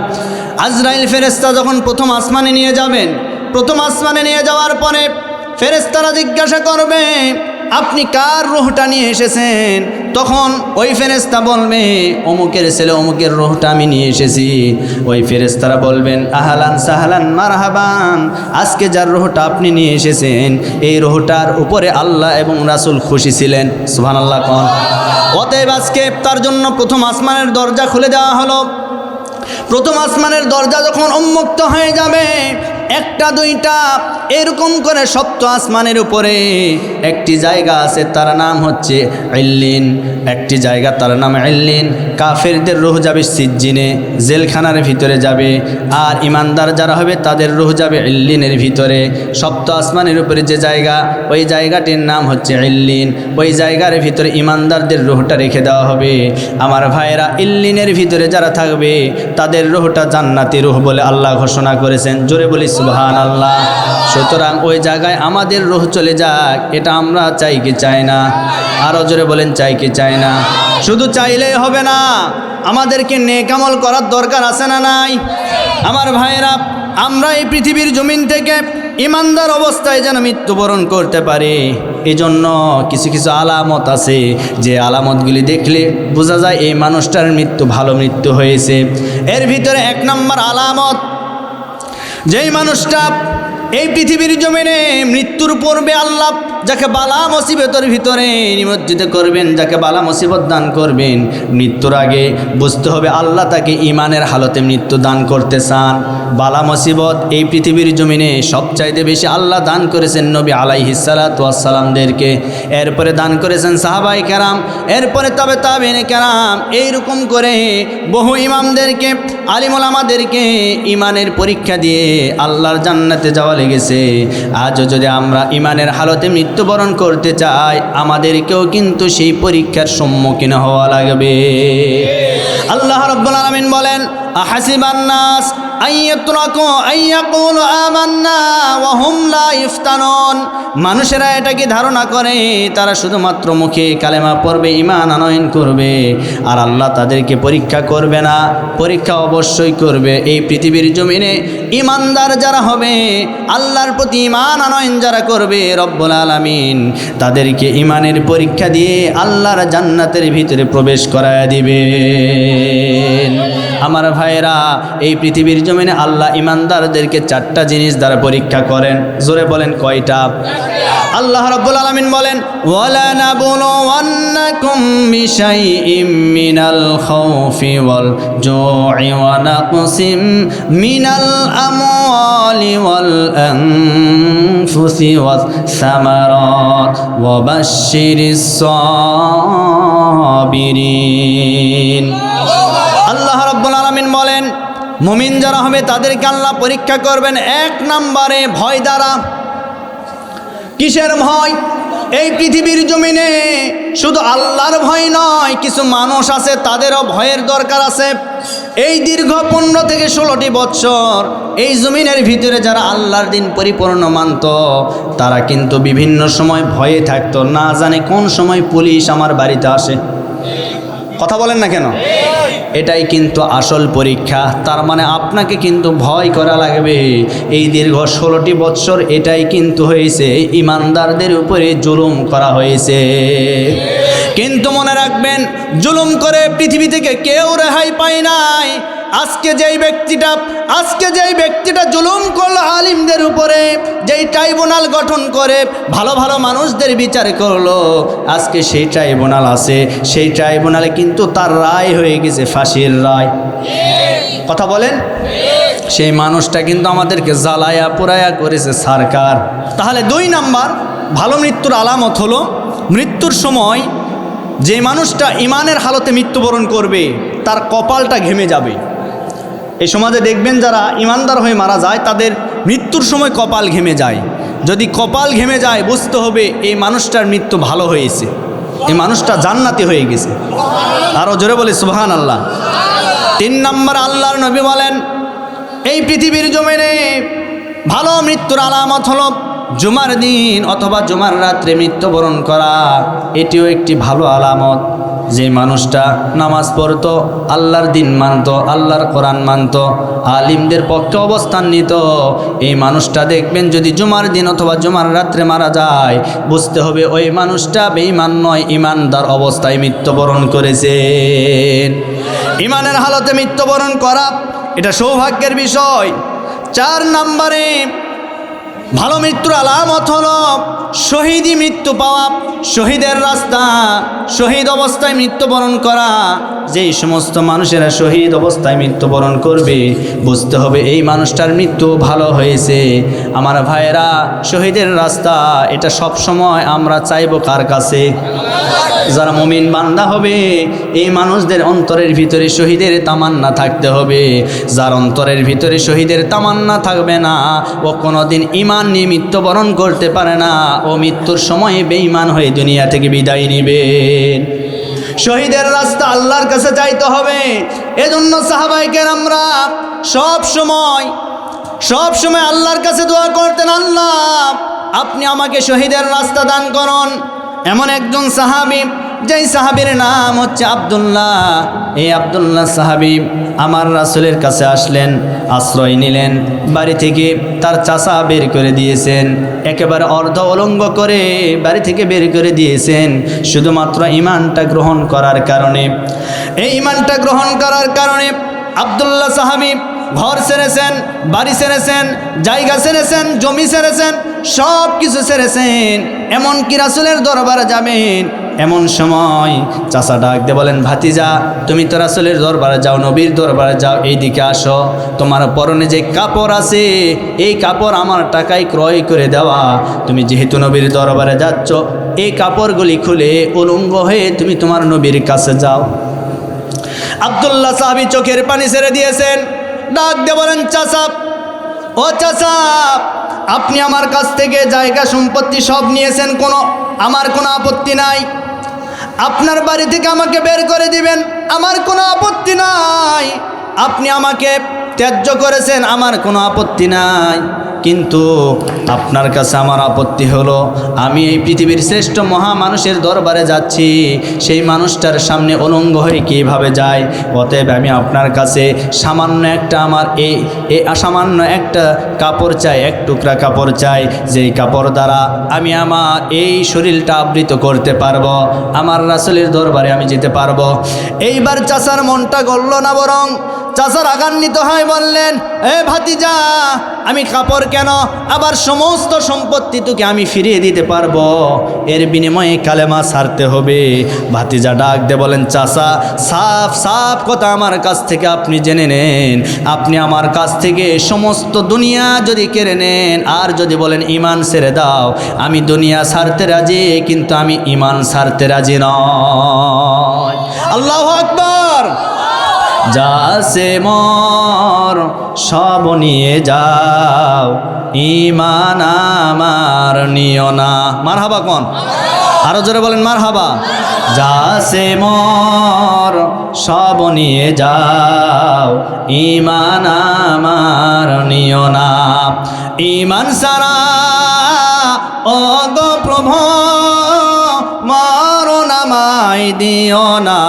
আজরাইল ফেরেশতা যখন প্রথম আসমানে নিয়ে যাবেন, প্রথম আসমানে নিয়ে যাওয়ার পরে ফেরেশতারা জিজ্ঞাসা করবে আপনি কার রূহটা নিয়ে এসেছেন? তখন ওই ফেরেশতা বলবে অমুকের ছেলে অমুকের রূহটা আমি নিয়ে এসেছি। ওই ফেরেশতারা বলবেন আহলান সাহলান মারহাবান, আজকে যার রূহটা আপনি নিয়ে এসেছেন এই রূহটার উপরে আল্লাহ এবং রাসূল খুশি ছিলেন। সুবহানাল্লাহ কোন। অতএব আজকে তার জন্য প্রথম আসমানের দরজা খুলে দেওয়া হলো। প্রথম আসমানের দরজা যখন উন্মুক্ত হয়ে যাবে, একটা দুইটা এরকম করে সপ্ত আসমানের উপরে একটি জায়গা আছে, তার নাম হচ্ছে ইল্লিন। একটি জায়গা তার নাম ইল্লিন। কাফেরদের রূহ যাবে সিজ্জিনে, জেলখানার ভিতরে যাবে। আর ইমানদার যারা হবে তাদের রূহ যাবে ইল্লিনের ভিতরে। সপ্ত আসমানের উপরে যে জায়গা, ওই জায়গাটির নাম হচ্ছে ইল্লিন। ওই জায়গার ভিতরে ইমানদারদের রূহটা রেখে দেওয়া হবে। আমার ভাইয়েরা, ইল্লিনের ভিতরে যারা থাকবে তাদের রূহটা জান্নাতি রূহ বলে আল্লাহ ঘোষণা করেছেন। জোরে বলি সুবহানাল্লাহ। সুতরাং ওই জায়গায় আমাদের রূহ চলে যাক, এটা আমরা চাই কি চাই না? আরও জোরে বলেন, চাই কি চাই না? শুধু চাইলেই হবে না, আমাদেরকে নেক আমল করার দরকার আছে না নাই? আমার ভাইয়েরা, আমরা এই পৃথিবীর জমিন থেকে ইমানদার অবস্থায় যেন মৃত্যুবরণ করতে পারি, এজন্য কিছু কিছু আলামত আছে, যে আলামতগুলি দেখলে বোঝা যায় এই মানুষটার মৃত্যু ভালো মৃত্যু হয়েছে। এর ভিতরে এক নম্বর আলামত, যেই মানুষটা এই পৃথিবীর জমিনে মৃত্যুর পূর্বে আল্লাহ যাকে বালা মুসিবতের ভিতরে নিমজ্জিত করবেন, যাকে বালা মুসিবত দান করবেন, মৃত্যুর আগে বুঝতে হবে আল্লাহ তাকে ইমানের হালতে মৃত্যু দান করতে চান। বালা মুসিবত এই পৃথিবীর জমিনে সবচাইতে বেশি আল্লাহ দান করেছেন নবী আলাইহিস সালাতু ওয়াস সালামদেরকে, এরপরে দান করেছেন সাহাবায়ে কেরাম, এরপরে তবে তাবেঈনে কেরাম, এইরকম করে বহু ইমামদেরকে, আলিম ওলামাদেরকে ইমানের পরীক্ষা দিয়ে আল্লাহর জান্নাতে যাওয়া লেগেছে। আজও যদি আমরা ইমানের হালতে মৃত্যুবরণ করতে চাই, আমাদেরকেও কিন্তু সেই পরীক্ষার সম্মুখীন হওয়া লাগবে। আল্লাহ রাব্বুল আলামিন বলেন, আহাসিবান নাস আইয়াতরাকু আইয়াকুলু আমান্না ওয়া হুম লা ইফতানুন। মানুষেরা এটা কি ধারণা করে তারা শুধুমাত্র মুখে কালেমা পড়বে, ঈমান আনয়ন করবে, আর আল্লাহ তাদেরকে পরীক্ষা করবে না? পরীক্ষা অবশ্যই করবে। এই পৃথিবীর জমিনে ঈমানদার যারা হবে, আল্লাহর প্রতি ঈমান আনয়ন যারা করবে, রব্বুল আলামিন তাদেরকে ঈমানের পরীক্ষা দিয়ে আল্লাহর জান্নাতের ভিতরে প্রবেশ করায় দিবেন। আমার ভাইরা, এই পৃথিবীর জমিনে আল্লাহ ঈমানদারদেরকে 4টা জিনিস দ্বারা পরীক্ষা করেন। জোরে বলেন কয়টা? আল্লাহ রাব্বুল আলামিন বলেন, ওয়ালা নাবলুওয়ান্নাকুম বিশাইইম মিনাল খাউফি ওয়াল জু'i ওয়া নাকসিম মিনাল আমওয়ালি ওয়াল আনফুসি ওয়াস সামারাত ওয়া বাশশিরিস সাবিরিন। আল্লাহ রাব্বুল আলামিন বলেন, মুমিন যারা হবে তাদেরকে আল্লাহ পরীক্ষা করবেন 1 নম্বরে ভয় দ্বারা। কিসের ভয়? এই পৃথিবীর জমিনে শুধু আল্লাহর ভয় নয়, কিছু মানুষ আছে তাদেরও ভয়ের দরকার আছে। এই দীর্ঘ 15 থেকে 16টি বৎসর এই জমিনের ভিতরে যারা আল্লাহর দিন পরিপূর্ণ মানত, তারা কিন্তু বিভিন্ন সময় ভয়ে থাকতো, না জানে কোন সময় পুলিশ আমার বাড়িতে আসে। কথা বলেন না কেন? এটাই কিন্তু আসল পরীক্ষা। তার মানে আপনাকে কিন্তু ভয় করা লাগবে। এই দীর্ঘ 16টি বৎসর এটাই কিন্তু হয়েছে, ঈমানদারদের উপরে জুলুম করা হয়েছে। কিন্তু মনে রাখবেন, জুলুম করে পৃথিবী থেকে কেউ রেহাই পায় নাই। আজকে যেই ব্যক্তিটা জুলুম করলো আলিমদের উপরে, যেই ট্রাইব্যুনাল গঠন করে ভালো ভালো মানুষদের বিচার করলো, আজকে সেই ট্রাইব্যুনাল আছে, সেই ট্রাইব্যুনালে কিন্তু তার রায় হয়ে গেছে ফাঁসির রায়। কথা বলেন? সেই মানুষটা কিন্তু আমাদেরকে জ্বালায়া পোড়ায়া করেছে সরকার। তাহলে 2 নাম্বার ভালো মৃত্যুর আলামত হলো, মৃত্যুর সময় যে মানুষটা ইমানের হালতে মৃত্যুবরণ করবে তার কপালটা ঘেমে যাবে। এই সমাজে দেখবেন যারা ইমানদার হয়ে মারা যায় তাদের মৃত্যুর সময় কপাল ঘেমে যায়। যদি কপাল ঘেমে যায়, বুঝতে হবে এই মানুষটার মৃত্যু ভালো হয়েছে, এই মানুষটা জান্নাতি হয়ে গেছে। আরও জোরে বলে সুবহানাল্লাহ। 3 নম্বর আল্লাহর নবী বলেন, এই পৃথিবীর জমিনে ভালো মৃত্যুর আলামত হলো জুমার দিন অথবা জুমার রাত্রে মৃত্যুবরণ করা। এটিও একটি ভালো আলামত। যে মানুষটা নামাজ পড়তো, আল্লাহর দিন মানত, আল্লাহর কোরআন মানত, আলিমদের পক্ষে অবস্থান নিত, এই মানুষটা দেখবেন যদি জুমার দিন অথবা জুমার রাত্রে মারা যায়, বুঝতে হবে ওই মানুষটা বেঈমান নয়, ঈমানদার অবস্থায় মৃত্যুবরণ করেছে। ঈমানের হালতে মৃত্যুবরণ করা এটা সৌভাগ্যের বিষয়। 4 নম্বরে ভালো মৃত্যুর আলামত হলো শহীদি মৃত্যু পাওয়া, শহীদের রাস্তা, শহীদ অবস্থায় মৃত্যুবরণ করা। যেই সমস্ত মানুষেরা শহীদ অবস্থায় মৃত্যুবরণ করবে, বুঝতে হবে এই মানুষটার মৃত্যু ভালো হয়েছে। আমার ভাইয়েরা, শহীদের রাস্তা এটা সব সময় আমরা চাইবো কার কাছে? যারা মুমিন বান্দা হবে, এই মানুষদের অন্তরের ভিতরে শহীদের তামান্না থাকতে হবে। যার অন্তরের ভিতরে শহীদের তামান্না থাকবে না, ও কোনোদিন ঈমান নিয়ে মৃত্যুবরণ করতে পারে না। ও মৃত্যুর সময় বেঈমান হয়ে দুনিয়া থেকে বিদায় নেবেন। শহীদের রাস্তা আল্লাহর কাছে যাইতে হবে। এজন্য সাহাবায়ে কেরামরা সব সময় আল্লাহর কাছে দোয়া করতেন, আল্লাহ আপনি আমাকে শহীদের রাস্তা দান করুন। এমন একজন সাহাবী, যেই সাহাবীর নাম হচ্ছে আব্দুল্লাহ। এই আব্দুল্লাহ সাহাবী আমার রাসূলের কাছে আসলেন, আশ্রয় নিলেন। বাড়ি থেকে তার চাচা বের করে দিয়েছেন, একেবারে অর্ধ অলঙ্গ করে বাড়ি থেকে বের করে দিয়েছেন, শুধুমাত্র ঈমানটা গ্রহণ করার কারণে। এই ঈমানটা গ্রহণ করার কারণে আব্দুল্লাহ সাহাবী ঘর ছেড়েছেন, বাড়ি ছেড়েছেন, জায়গা ছেড়েছেন, জমি ছেড়েছেন, সব কিছু ছেড়েছেন, এমনকি রাসূলের দরবারে যাবেন। এমন সময় চাচা ডাক দিয়ে বলেন, ভাতিজা তুমি তো রাসূলের দরবারে যাও, নবীর দরবারে যাও, এইদিকে আসো। তোমার পরনে যে কাপড় আছে এই কাপড় আমার টাকায় ক্রয় করে দেওয়া। তুমি যেহেতু নবীর দরবারে যাচ্ছ, এই কাপড়গুলি খুলে উলঙ্গ হয়ে তুমি তোমার নবীর কাছে যাও। আব্দুল্লাহ সাহাবী চোখের পানি ছেড়ে দিয়েছেন, ডাক দিয়ে বলেন, চাচা, ও চাচা, আপনি আমার কাছ থেকে জায়গা সম্পত্তি সব নিয়েছেন, আমার কোনো আপত্তি নাই। আপনার বাড়ি থেকে আমাকে বের করে দিবেন, আমার কোনো আপত্তি নাই। আপনি আমাকে ত্যায্য করেছেন, আমার কোনো আপত্তি নাই। কিন্তু আপনার কাছে আমার আপত্তি হলো, আমি এই পৃথিবীর শ্রেষ্ঠ মহা মানুষের দরবারে যাচ্ছি, সেই মানুষটার সামনে উলঙ্গ হয়ে কীভাবে যায়? অতএব আমি আপনার কাছে সামান্য একটা সামান্য একটা কাপড় চাই, এক টুকরা কাপড় চাই, যেই কাপড় দ্বারা আমি আমার এই শরীরটা আবৃত করতে পারবো, আমার রাসূলের দরবারে আমি যেতে পারবো। এইবার চাচার মনটা গলল না, বরং চাচা রাগান্বিত হয়, বললেন, এ ভাতিজা, আমি কাপড় কেন, আবার সমস্ত সম্পত্তি তোকে আমি ফিরিয়ে দিতে পারবো, এর বিনিময়ে কালেমা ছাড়তে হবে। ভাতিজা ডাক দে বলেন, চাচা, সাফ সাফ কথা আমার কাছ থেকে আপনি জেনে নেন। আপনি আমার কাছ থেকে সমস্ত দুনিয়া যদি কেড়ে নেন, আর যদি বলেন ঈমান ছেড়ে দাও, আমি দুনিয়া ছাড়তে রাজি, কিন্তু আমি ঈমান ছাড়তে রাজি নয়। আল্লাহু আকবার। যা সে মর সব নিয়ে যাও, ঈমান আমার নিও না। মারহাবা কোন? আরো জোরে বলেন মারহাবা। যা সে মর সব নিয়ে যাও, ঈমান আমার নিও না। ঈমান সারা ও গো প্রভু মরণ আমায় দিও না,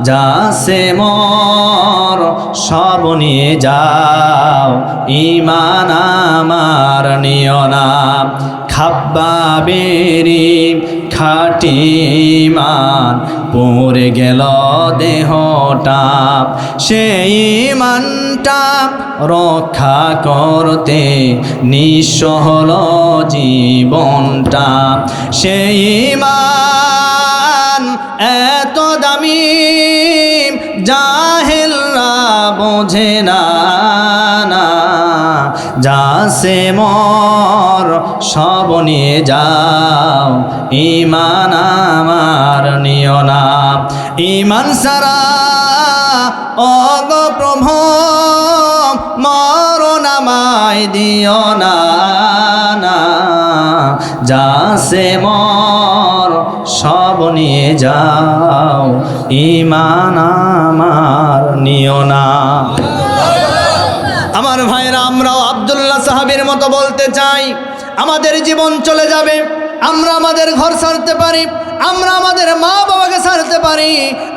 যা সে মর সব নিয়ে যাও, ঈমান আমার নিও না। খাব্বাবেরি খাঁটি ঈমান পড়ে গেল দেহটা, সেই ঈমানটা রক্ষা করতে নিঃস্ব হলো জীবনটা। সেই ঈমান এত দামি জাহেলরা বোঝে না, যা সে মর সব নিয়ে যাও, ঈমান আমার নিও না। ঈমান সারা ও গো প্রভু মরণ আমায় দিও না, যা সে মর সব নিয়ে যাও, ঈমান আমার নিও না। আমার ভাইরা, আমরাও আব্দুল্লাহ সাহাবীর মতো বলতে চাই, আমাদের জীবন চলে যাবে, আমরা আমাদের ঘর ছাড়তে পারি, আমরা আমাদের মা বাবাকে ছাড়তে পারি,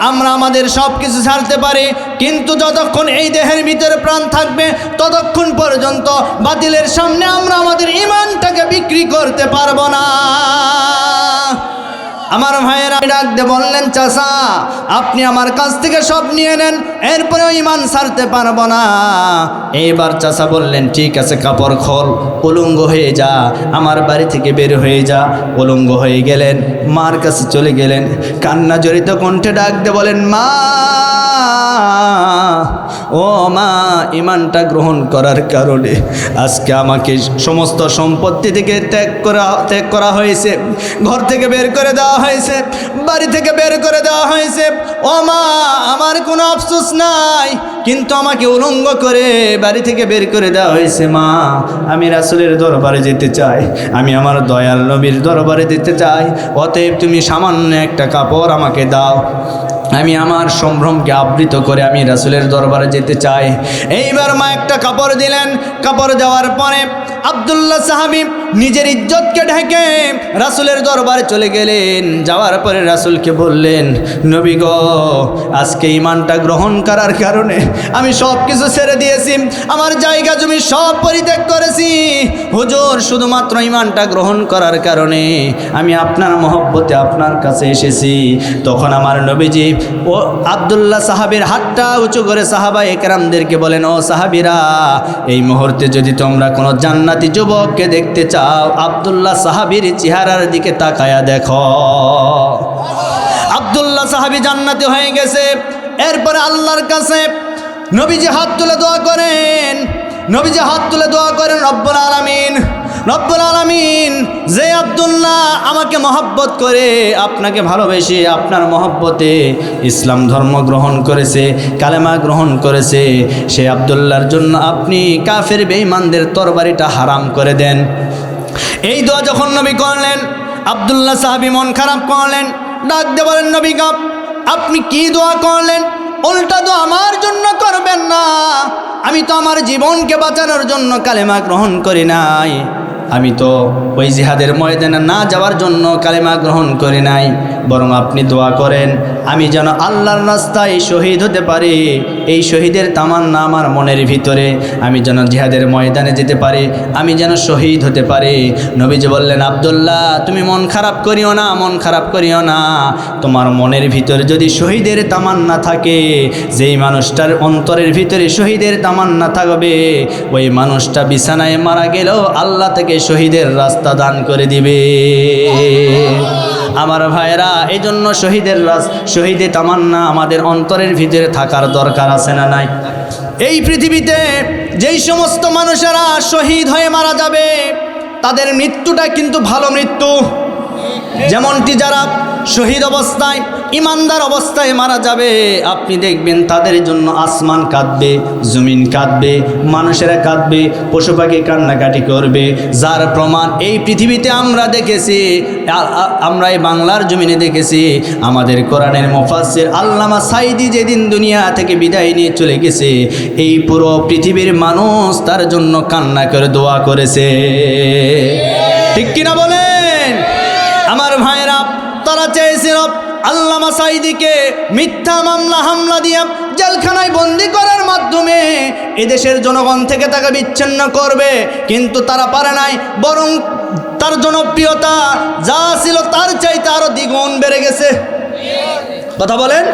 আমরা আমাদের সব কিছু ছাড়তে পারি, কিন্তু যতক্ষণ এই দেহের ভিতরে প্রাণ থাকবে ততক্ষণ পর্যন্ত বাতিলের সামনে আমরা আমাদের ঈমানটাকে বিক্রি করতে পারবো না। আমার ভাইয়েরা ডাক দিয়ে বললেন, চাচা, আপনি আমার কাছ থেকে সব নিয়ে নেন, এরপরেও ঈমান ছাড়তে পারবো না। এইবার চাচা বললেন, ঠিক আছে, কাপড় খোল, উলঙ্গ হয়ে যা, আমার বাড়ি থেকে বের হয়ে যা। উলঙ্গ হয়ে গেলেন, মার কাছে চলে গেলেন, কান্না জড়িত কণ্ঠে ডাক দিয়ে বলেন, মা, ও মা, ঈমানটা গ্রহণ করার কারণে আজকে আমাকে সমস্ত সম্পত্তি থেকে ত্যাগ করা হয়েছে, ঘর থেকে বের করে দেওয়া হয়েছে, বাড়ি থেকে বের করে দেওয়া হয়েছে। ও মা, আমার কোনো আফসোস নাই, কিন্তু আমাকে উলঙ্গ করে বাড়ি থেকে বের করে দেওয়া হয়েছে। মা, আমি রাসূলের দরবারে যেতে চাই, আমি আমার দয়াল নবীর দরবারে যেতে চাই, অতএব তুমি সামান্য একটা কাপড় আমাকে দাও, আমি আমার সম্ভ্রমকে আবৃত করে আমি রাসূলের দরবারে যেতে চাই। এইবার মা একটা কাপড় দিলেন। কাপড় দেওয়ার পরে আব্দুল্লাহ সাহাবী নিজের ইজ্জতকে ঢেকে রাসূলের দরবারে চলে গেলেন। যাওয়ার পরে রাসূলকে বললেন, নবী গো, আজকে ঈমানটা গ্রহণ করার কারণে আমি সব কিছু ছেড়ে দিয়েছি, আমার জায়গা জমি সব পরিত্যাগ করেছি। হুজুর, শুধুমাত্র ঈমানটা গ্রহণ করার কারণে আমি আপনার মহব্বতে আপনার কাছে এসেছি। তখন আমার নবীজি ও আব্দুল্লাহ সাহাবীর হাতটা উঁচু করে সাহাবায়ে কেরামদেরকে বলেন, ও সাহাবীরা, এই মুহূর্তে যদি তোমরা কোনো জান্নাতি যুবককে দেখতে চাও, আব্দুল্লাহ সাহাবীর চেহারার দিকে তাকায়া দেখো। আব্দুল্লাহ সাহাবী জান্নাতি হয়ে গেছে। এরপরে আল্লাহর কাছে নবীজি হাত তুলে দোয়া করেন। নবীজি হাত তুলে দোয়া করেন, রব্বুল আলামিন, রব্বুল আলামিন, যে আব্দুল্লাহ আমাকে মহব্বত করে, আপনাকে ভালোবেসে আপনার মহব্বতে ইসলাম ধর্ম গ্রহণ করেছে, কালেমা গ্রহণ করেছে, সে আব্দুল্লাহর জন্য আপনি কাফের বেঈমানদের তরবারিটা হারাম করে দেন। এই দোয়া যখন নবী করলেন, আব্দুল্লাহ সাহাবী মন খারাপ করলেন, ডাক দিয়ে বলেন, নবী গো, আপনি কি দোয়া করলেন? উল্টা দোয়া আমার জন্য করবেন না। আমি তো আমার জীবনকে বাঁচানোর জন্য কালেমা গ্রহণ করি নাই, আমি তো ওই জিহাদের ময়দানে না যাওয়ার জন্য কালেমা গ্রহণ করি নাই, বরং আপনি দোয়া করেন আমি যেন আল্লাহর রাস্তায় শহীদ হতে পারি। এই শহীদের তামান্না আমার মনের ভিতরে, আমি যেন জিহাদের ময়দানে যেতে পারি, আমি যেন শহীদ হতে পারি। নবীজি বললেন, আব্দুল্লাহ, তুমি মন খারাপ করিও না, মন খারাপ করিও না। তোমার মনের ভিতরে যদি শহীদের তামান্না থাকে, যেই মানুষটার অন্তরের ভিতরে শহীদের তামান্না থাকবে, ওই মানুষটা বিছানায় মারা গেলেও আল্লাহ থেকে শহীদের রাস্তা দান করে দিবে। আমার ভাইরা, এই জন্য শহীদে তামান্না আমাদের অন্তরের ভিতরে থাকার দরকার আছে না নাই? এই পৃথিবীতে যেই সমস্ত মানুষেরা শহীদ হয়ে মারা যাবে, তাদের মৃত্যুটা কিন্তু ভালো মৃত্যু। যেমনটি যারা শহীদ অবস্থায়, ইমানদার অবস্থায় মারা যাবে, আপনি দেখবেন তাদের জন্য আসমান কাঁদবে, জমিন কাঁদবে, মানুষেরা কাঁদবে, পশু পাখি কান্নাকাটি করবে। যার প্রমাণ এই পৃথিবীতে আমরা দেখেছি, আমরা এই বাংলার জমিনে দেখেছি। আমাদের কোরআনের মুফাসসির আল্লামা সাঈদী যেদিন দুনিয়া থেকে বিদায় নিয়ে চলে গেছে, এই পুরো পৃথিবীর মানুষ তার জন্য কান্না করে দোয়া করেছে। ঠিক কিনা বলেন? আমার ভাইরা, তারা চেয়েছিল আল্লামা সাঈদীকে মিথ্যা মামলা হামলা দিয়ে জেলখানায় বন্দি করার মাধ্যমে এদেশের জনগণ থেকে তাকে বিচ্ছিন্ন করবে, কিন্তু তারা পারে নাই। বরং তার জনপ্রিয়তা যা ছিল তার চাইতে আরো দ্বিগুণ বেড়ে গেছে। কথা বলেন?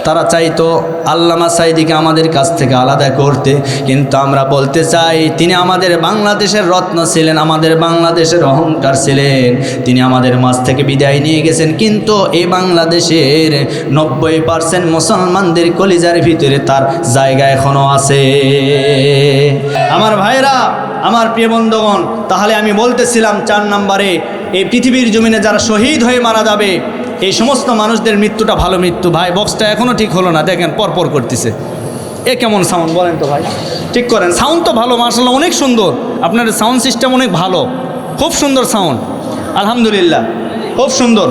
তারা চাইতো আল্লামা সাঈদীকে আমাদের কাছ থেকে আলাদা করতে, কিন্তু আমরা বলতে চাই, তিনি আমাদের বাংলাদেশের রত্ন ছিলেন, আমাদের বাংলাদেশের অহংকার ছিলেন। তিনি আমাদের মাঝ থেকে বিদায় নিয়ে গেছেন, কিন্তু এই বাংলাদেশের 90% মুসলমানদের কলিজার ভিতরে তার জায়গা এখনো আছে। আমার ভাইরা, আমার প্রিয় বন্ধুগণ, তাহলে আমি বলতেছিলাম 4 নম্বরে, এই পৃথিবীর জমিনে যারা শহীদ হয়ে মারা যাবে, এই সমস্ত মানুষদের মৃত্যুটা ভালো মৃত্যু। ভাই, বক্সটা এখনও ঠিক হলো না, দেখেন পরপর করতেছে। এ কেমন সাউন্ড বলেন তো ভাই? ঠিক করেন। সাউন্ড তো ভালো, মাশাআল্লাহ, অনেক সুন্দর। আপনার সাউন্ড সিস্টেম অনেক ভালো, খুব সুন্দর সাউন্ড, আলহামদুলিল্লাহ, খুব সুন্দর।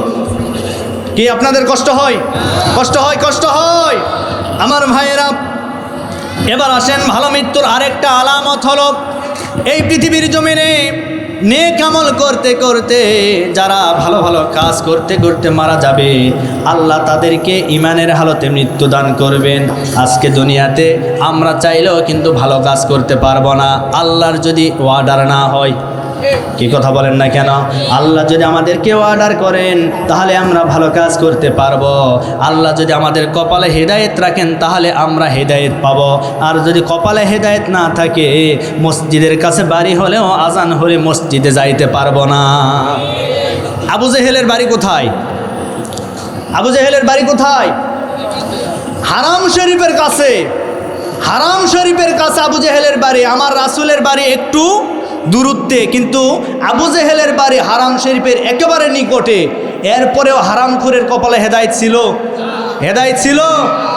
কি আপনাদের কষ্ট হয়? কষ্ট হয়, কষ্ট হয়। আমার ভাইয়েরা, এবার আসেন, ভালো মৃত্যুর আরেকটা আলামত হলো, এই পৃথিবীর জমিনে নেক আমল করতে করতে, যারা ভালো ভালো কাজ করতে করতে মারা যাবে, আল্লাহ তাদেরকে ইমানের হালতে মৃত্যু দান করবেন। আজকে দুনিয়াতে আমরা চাইলেও কিন্তু ভালো কাজ করতে পারবো না, আল্লাহর যদি অর্ডার না হয়। কি কথা বলেন না কেন? আল্লাহ যদি আমাদেরকে অর্ডার করেন, তাহলে আমরা ভালো কাজ করতে পারবো। আল্লাহ যদি আমাদের কপালে হেদায়েত রাখেন, তাহলে আমরা হেদায়েত পাবো। আর যদি কপালে হেদায়েত না থাকে, মসজিদের কাছে বাড়ি হলেও আজান হলে মসজিদে যাইতে পারবো না। আবু জেহেলের বাড়ি কোথায়? আবু জেহেলের বাড়ি কোথায়? হারাম শরীফের কাছে। হারাম শরীফের কাছে আবু জেহেলের বাড়ি। আমার রাসূলের বাড়ি একটু দূরত্বে, কিন্তু আবু জেহেলের বাড়ি হারাম শরীফের একেবারে নিকটে। এরপরেও হারামখোরের কপালে হেদায়েত ছিল? হেদায়েত ছিল?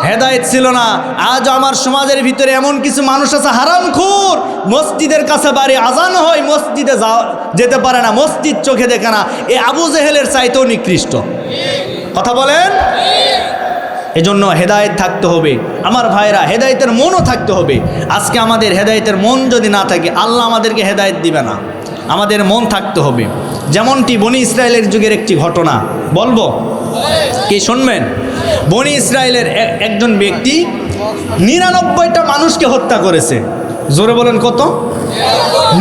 হেদায়েত ছিল না। আজ আমার সমাজের ভিতরে এমন কিছু মানুষ আছে হারামখোর, মসজিদের কাছে বাড়ি, আজান হয়, মসজিদে যেতে পারে না, মসজিদ চোখে দেখে না। এই আবু জেহেলের চাইতেও নিকৃষ্ট। কথা বলেন? এজন্য হেদায়েত থাকতে হবে। আমার ভাইরা, হেদায়েতের মনও থাকতে হবে। আজকে আমাদের হেদায়েতের মন যদি না থাকে, আল্লাহ আমাদেরকে হেদায়েত দিবে না। আমাদের মন থাকতে হবে। যেমনটি বনি ইসরায়েলের যুগের একটি ঘটনা বলবো, কি শুনবেন? বনি ইসরায়েলের একজন ব্যক্তি 99টা মানুষকে হত্যা করেছে। জোরে বলেন কত?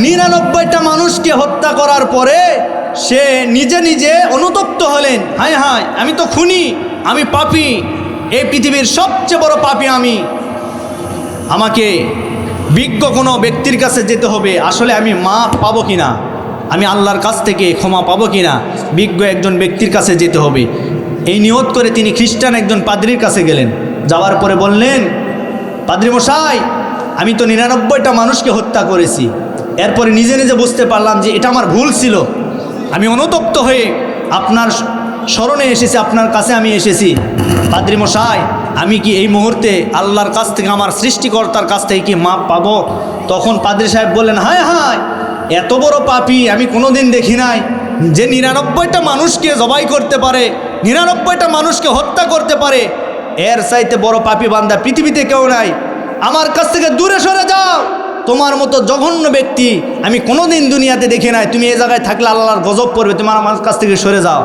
99টা মানুষকে হত্যা করার পরে সে নিজে নিজে অনুতপ্ত হলেন, হায় হায় আমি তো খুনি, আমি পাপী, এই পৃথিবীর সবচেয়ে বড় পাপী আমি। আমাকে বিজ্ঞ কোনো ব্যক্তির কাছে যেতে হবে, আসলে আমি মাপ পাবো কিনা, আমি আল্লাহর কাছ থেকে ক্ষমা পাবো কিনা, বিজ্ঞ একজন ব্যক্তির কাছে যেতে হবে। এই নিয়ত করে তিনি খ্রিস্টান একজন পাদ্রীর কাছে গেলেন। যাওয়ার পরে বললেন, পাদ্রী মশাই, আমি তো 99টা মানুষকে হত্যা করেছি, এরপরে নিজে নিজে বুঝতে পারলাম যে এটা আমার ভুল ছিল, আমি অনুতপ্ত হয়ে আপনার স্মরণে এসেছি, আপনার কাছে আমি এসেছি। পাদ্রী মশাই, আমি কি এই মুহূর্তে আল্লাহর কাছ থেকে, আমার সৃষ্টিকর্তার কাছ থেকে কি মাপ পাবো? তখন পাদ্রী সাহেব বললেন, হায় হায়, এত বড় পাপী আমি কোনোদিন দেখি নাই, যে 99টা মানুষকে জবাই করতে পারে, 99টা মানুষকে হত্যা করতে পারে, এর চাইতে বড় পাপী বান্দা পৃথিবীতে কেউ নাই। আমার কাছ থেকে দূরে সরে যাও, তোমার মতো জঘন্য ব্যক্তি আমি কোনোদিন দুনিয়াতে দেখি নাই, তুমি এই জায়গায় থাকলে আল্লাহর গজব পড়বে, তোমার আমার কাছ থেকে সরে যাও।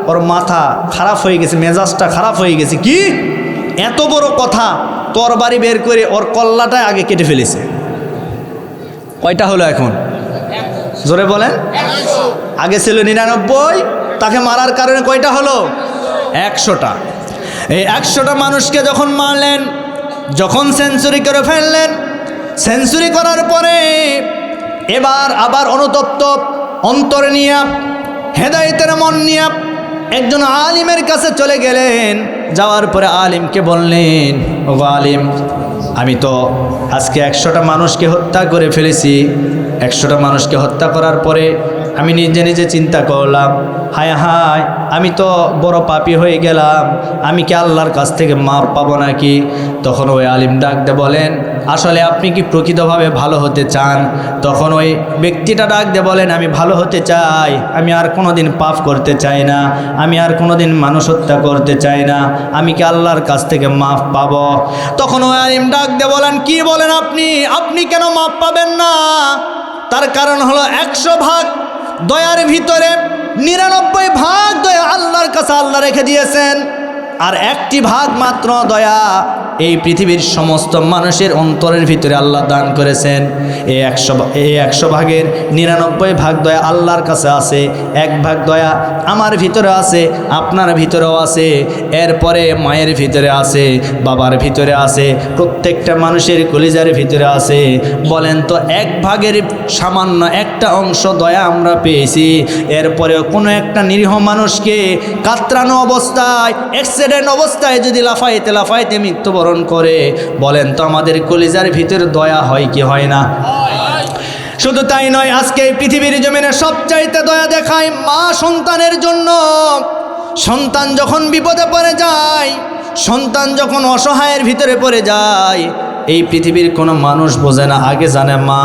ওর মাথা খারাপ হয়ে গেছে, মেজাজটা খারাপ হয়ে গেছে, কি এত বড় কথা, তরবারি বের করে ওর কল্লাটায় আগে কেটে ফেলেছে। কয়টা হলো এখন? জোরে বলেন। আগে ছিল 99, তাকে মারার কারণে কয়টা হলো? 100টা। এই 100টা মানুষকে যখন মারলেন, যখন সেঞ্চুরি করে ফেললেন, সেঞ্চুরি করার পরে এবার আবার অনুতপ্ত অন্তর নিয়ে, হেদায়েতের মন নিয়ে একজন আলিমের কাছে চলে গেলেন। যাওয়ার পরে আলিমকে বললেন, ও আলিম, আমি তো আজকে 100টা মানুষকে হত্যা করে ফেলেছি। 100টা মানুষকে হত্যা করার পরে আমি নিজে নিজে চিন্তা করলাম, হায় হায় আমি তো বড় পাপী হয়ে গেলাম, আমি কি আল্লাহর কাছ থেকে মাপ পাবো নাকি? তখন ওই আলিম ডাকতে বলেন, আসলে আপনি কি প্রকৃতভাবে ভালো হতে চান? তখন ওই ব্যক্তিটা ডাকতে বলেন, আমি ভালো হতে চাই, আমি আর কোনোদিন পাপ করতে চাই না, আমি আর কোনোদিন মানুষ হত্যা করতে চাই না, আমি কি আল্লাহর কাছ থেকে মাপ পাবো? তখন ওই আলিম ডাকতে বলেন, কি বলেন আপনি? আপনি কেন মাপ পাবেন না? তার কারণ হলো 100 ভাগ দয়ার ভিতরে 99 ভাগ দয়া আল্লাহর কাছে আল্লাহ রেখে দিয়েছেন, আর 1টি ভাগ মাত্র দয়া এই পৃথিবীর সমস্ত মানুষের অন্তরের ভিতরে আল্লাহ দান করেছেন। এই 100 ভাগের 99 ভাগ দয়া আল্লাহর কাছে আছে, 1 ভাগ দয়া আমার ভিতরে আছে, আপনার ভিতরেও আছে, এরপরে মায়ের ভিতরে আছে, বাবার ভিতরে আছে, প্রত্যেকটা মানুষের কলিজার ভিতরে আছে। বলেন তো, 1 ভাগের সামান্য একটা অংশ দয়া আমরা পেয়েছি, এরপরেও কোনো একটা নিরীহ মানুষকে কাতরানো অবস্থায়, অ্যাক্সিডেন্ট অবস্থায় যদি লাফাইতে মৃত্যুবরণ করে, বলেন তো আমাদের কলিজার ভিতরে দয়া হয় কি হয় না? শুধু তাই নয়, আজকে পৃথিবীর জমিনে সবচাইতে দয়া দেখায় মা সন্তানের জন্য। সন্তান যখন বিপদে পড়ে যায়, সন্তান যখন অসহায়ের ভিতরে পড়ে যায়, এই পৃথিবীর কোনো মানুষ বোঝে না, আগে জানে মা।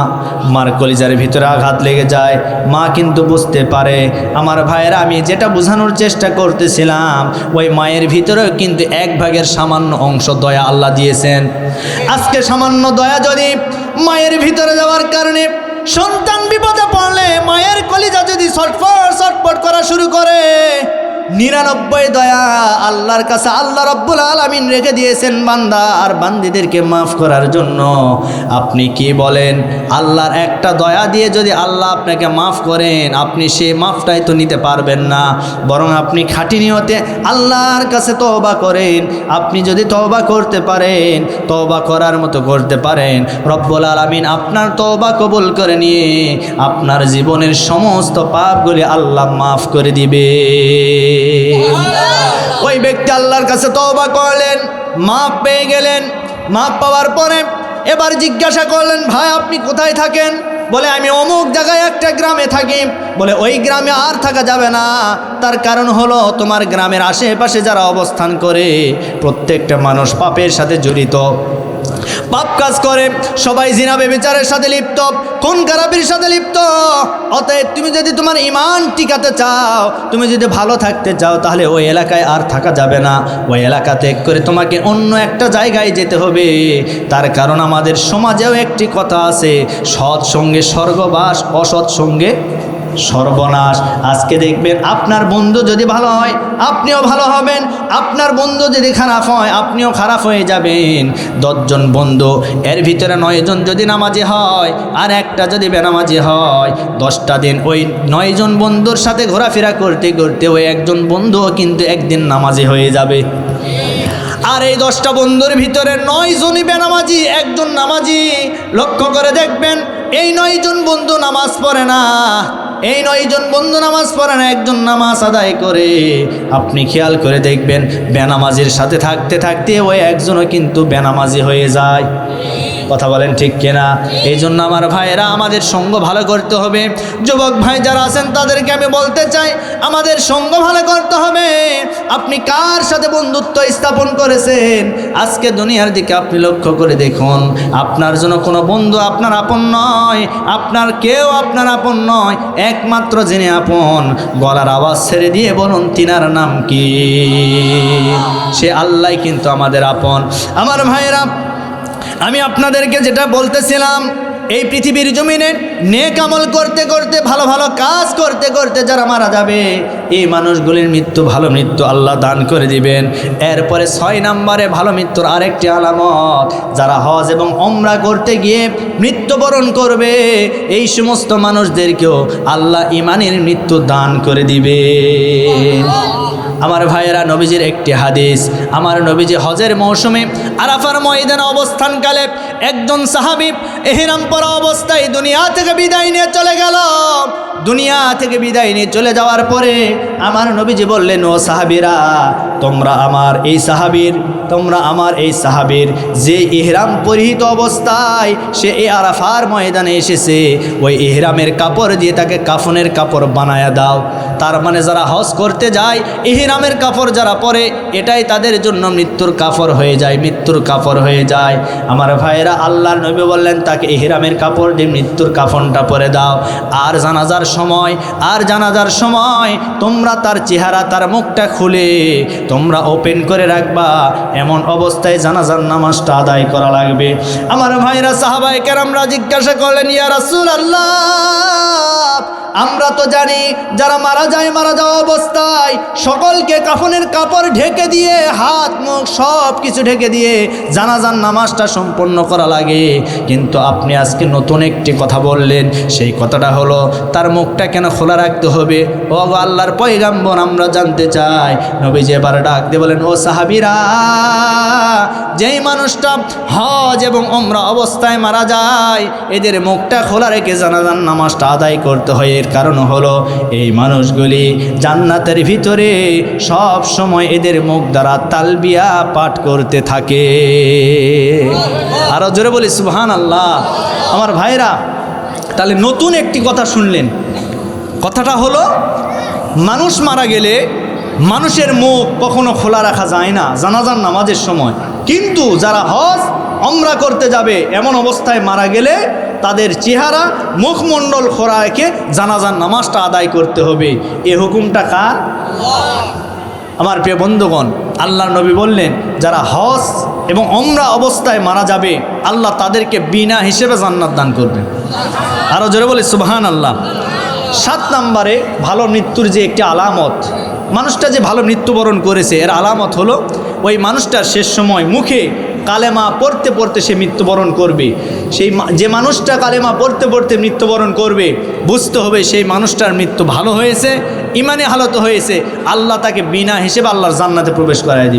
মার কলিজার ভিতরে আঘাত লেগে যায়, মা কিন্তু বুঝতে পারে। আমার ভাইয়েরা, আমি যেটা বোঝানোর চেষ্টা করতেছিলাম, ওই মায়ের ভিতরেও কিন্তু 1 ভাগের সামান্য অংশ দয়া আল্লাহ দিয়েছেন। আজকে সামান্য দয়া যদি মায়ের ভিতরে যাওয়ার কারণে সন্তান বিপদে পড়লে মায়ের কলিজা যদি ছটফট করা শুরু করে, 99 দয়া আল্লাহর কাছে আল্লাহ রাব্বুল আলামিন রেখে দিয়েছেন বান্দা আর বান্দীদেরকে মাফ করার জন্য। আপনি কি বলেন, আল্লাহর একটা দয়া দিয়ে যদি আল্লাহ আপনাকে মাফ করেন, আপনি সেই মাফটাই তো নিতে পারবেন না, বরং আপনি খাঁটি নিয়তে আল্লাহর কাছে তওবা করেন। আপনি যদি তওবা করতে পারেন, তওবা করার মতো করতে পারেন, রব্বুল আলামিন আপনার তওবা কবুল করে নিয়ে আপনার জীবনের সমস্ত পাপগুলি আল্লাহ মাফ করে দিবে। ওই ব্যক্তি আল্লাহর কাছে তওবা করলেন, মাফ পেয়ে গেলেন। মাফ পাওয়ার পরে এবার জিজ্ঞাসা করলেন, ভাই আপনি কোথায় থাকেন? বলে, আমি অমুক জায়গায় একটা গ্রামে থাকি। বলে, ওই গ্রামে আর থাকা যাবে না, তার কারণ হলো তোমার গ্রামের আশেপাশে যারা অবস্থান করে প্রত্যেকটা মানুষ পাপের সাথে জড়িত, পাপ কাজ করে, সবাই জিনা ব্যভিচারের সাথে লিপ্ত, খুন খারাপির সাথে লিপ্ত। অতএব তুমি যদি তোমার ঈমান টিকাতে চাও, তুমি যদি ভালো থাকতে চাও, তাহলে ওই এলাকায় আর থাকা যাবে না, ওই এলাকা ত্যাগ করে তোমাকে অন্য একটা জায়গায় যেতে হবে। তার কারণ আমাদের সমাজেও একটি কথা আছে, সৎ সঙ্গে স্বর্গবাস, অসৎ সঙ্গে সর্বনাশ। আজকে দেখবেন আপনার বন্ধু যদি ভালো হয় আপনিও ভালো হবেন, আপনার বন্ধু যদি খারাপ হয় আপনিও খারাপ হয়ে যাবেন। 10 জন বন্ধু, এর ভিতরে 9 জন যদি নামাজি হয় আর একটা যদি বেনামাজি হয়, 10টা দিন ওই 9 জন বন্ধুর সাথে ঘোরাফেরা করতে করতে ওই একজন বন্ধুও কিন্তু একদিন নামাজি হয়ে যাবে। আর এই 10টা বন্ধুর ভিতরে 9 জনই বেনামাজি, একজন নামাজি। লক্ষ্য করে দেখবেন এই 9 জন বন্ধু নামাজ পড়ে না, এই 9 জন বন্ধু নামাজ পড়ে না, একজন নামাজ আদায় করে। আপনি খেয়াল করে দেখবেন বেনামাজির সাথে থাকতে থাকতে ওই একজনও কিন্তু বেনামাজি হয়ে যায়। কথা বলেন ঠিক কিনা? এই জন্য আমার ভাইয়েরা আমাদের সঙ্গ ভালো করতে হবে। যুবক ভাই যারা আছেন তাদেরকে আমি বলতে চাই আমাদের সঙ্গ ভালো করতে হবে। আপনি কার সাথে বন্ধুত্ব স্থাপন করেছেন আজকে দুনিয়ার দিকে আপনি লক্ষ্য করে দেখুন। আপনার জন্য কোনো বন্ধু আপনার আপন নয়, আপনার কেউ আপনার আপন নয়। একমাত্র যিনি আপন, গলার আওয়াজ ছেড়ে দিয়ে বলুন তিনার নাম কি? সে আল্লাহ কিন্তু আমাদের আপন। আমার ভাইয়েরা আমি আপনাদেরকে যেটা বলতেছিলাম, এই পৃথিবীর জমিনে নেক আমল করতে করতে ভালো ভালো কাজ করতে করতে যারা মারা যাবে এই মানুষগুলির মৃত্যু ভালো মৃত্যু আল্লাহ দান করে দিবেন। এরপরে 6 নম্বরে ভালো মৃত্যুর আরেকটি আলামত, যারা হজ এবং ওমরা করতে গিয়ে মৃত্যুবরণ করবে এই সমস্ত মানুষদেরকেও আল্লাহ ইমানের মৃত্যু দান করে দিবে। আমার ভাইয়েরা নবীজির একটি হাদিস, আমার নবীজি হজের মৌসুমে আরাফার ময়দানে অবস্থানকালে একজন সাহাবী ইহরাম পরা অবস্থায় দুনিয়া থেকে বিদায় নিয়ে চলে গেল। দুনিয়া থেকে বিদায় নিয়ে চলে যাওয়ার পরে আমার নবীজি বললেন, ও সাহাবীরা তোমরা আমার এই সাহাবীর যে ইহরাম পরিহিত অবস্থায় সে এই আরাফার ময়দানে এসেছে ওই ইহরামের কাপড় দিয়ে তাকে কাফনের কাপড় বানায়া দাও। তার মানে যারা হজ করতে যায় ইহরামের কাপড় যারা পরে এটাই তাদের জন্য মৃত্যুর কাপড় হয়ে যায়, মৃত্যুর কাপড় হয়ে যায়। আমার ভাইয়েরা আল্লাহর নবী বললেন তাকে ইহরামের কাপড় দিয়ে মৃত্যুর কাফনটা পরে দাও। আর জানাজার সময় তোমরা তার চেহারা তার মুখটা খুলে তোমরা ওপেন করে রাখবা, এমন অবস্থায় জানাজার নামাজটা আদায় করা লাগবে। আমার ভাইরা সাহাবায়ে কেরামরা জিজ্ঞাসা করলেন, ইয়া রাসূলুল্লাহ আমরা তো জানি যারা মারা যাওয়া অবস্থায় সকলকে কাফনের কাপড় ঢেকে দিয়ে হাত মুখ সব কিছু ঢেকে দিয়ে জানাজার নামাজটা সম্পন্ন করা লাগে, কিন্তু আপনি আজকে নতুন একটি কথা বললেন। সেই কথাটা হলো তার মুখটা কেন খোলা রাখতে হবে? ও আল্লাহর পয়গাম্বর আমরা জানতে চাই। নবীজি এবার ডাক দিয়ে বলেন, ও সাহাবীরা যেই মানুষটা হজ এবং ওমরা অবস্থায় মারা যায় এদের মুখটা খোলা রেখে জানাজার নামাজটা আদায় করতে হয়। এর কারণ হলো এই মানুষগুলি জান্নাতের ভিতরে সব সময় এদের মুখ দ্বারা তালবিয়া পাঠ করতে থাকে। আরো জোরে বলি সুবহানাল্লাহ। আমার ভাইরা তাহলে নতুন একটি কথা শুনলেন। কথাটা হলো মানুষ মারা গেলে মানুষের মুখ কখনো খোলা রাখা যায় না জানাজার নামাজের সময়, কিন্তু যারা হজ ওমরা করতে যাবে এমন অবস্থায় মারা গেলে তাদের চেহারা মুখমণ্ডল খোলা রেখে জানাজার নামাজটা আদায় করতে হবে। এ হুকুমটা কার? আমার প্রিয় বন্ধুগণ, আল্লাহর নবী বললেন যারা হজ এবং ওমরা অবস্থায় মারা যাবে আল্লাহ তাদেরকে বিনা হিসেবে জান্নাত দান করবেন। আরও জোরে বলি সুবহানাল্লাহ। 7 নম্বরে ভালো মৃত্যুর যে একটি আলামত, মানুষটা যে ভালো মৃত্যুবরণ করেছে এর আলামত হলো ওই মানুষটার শেষ সময় মুখে কালেমা পড়তে পড়তে সে মৃত্যুবরণ করবে। যে মানুষটা কালেমা পড়তে পড়তে মৃত্যুবরণ করবে বুঝতে হবে সেই মানুষটার মৃত্যু ভালো হয়েছে, ইমানে হালত হয়েছে, আল্লাহ তাকে বিনা হিসেবে আল্লাহর জান্নাতে প্রবেশ করায় দিবে।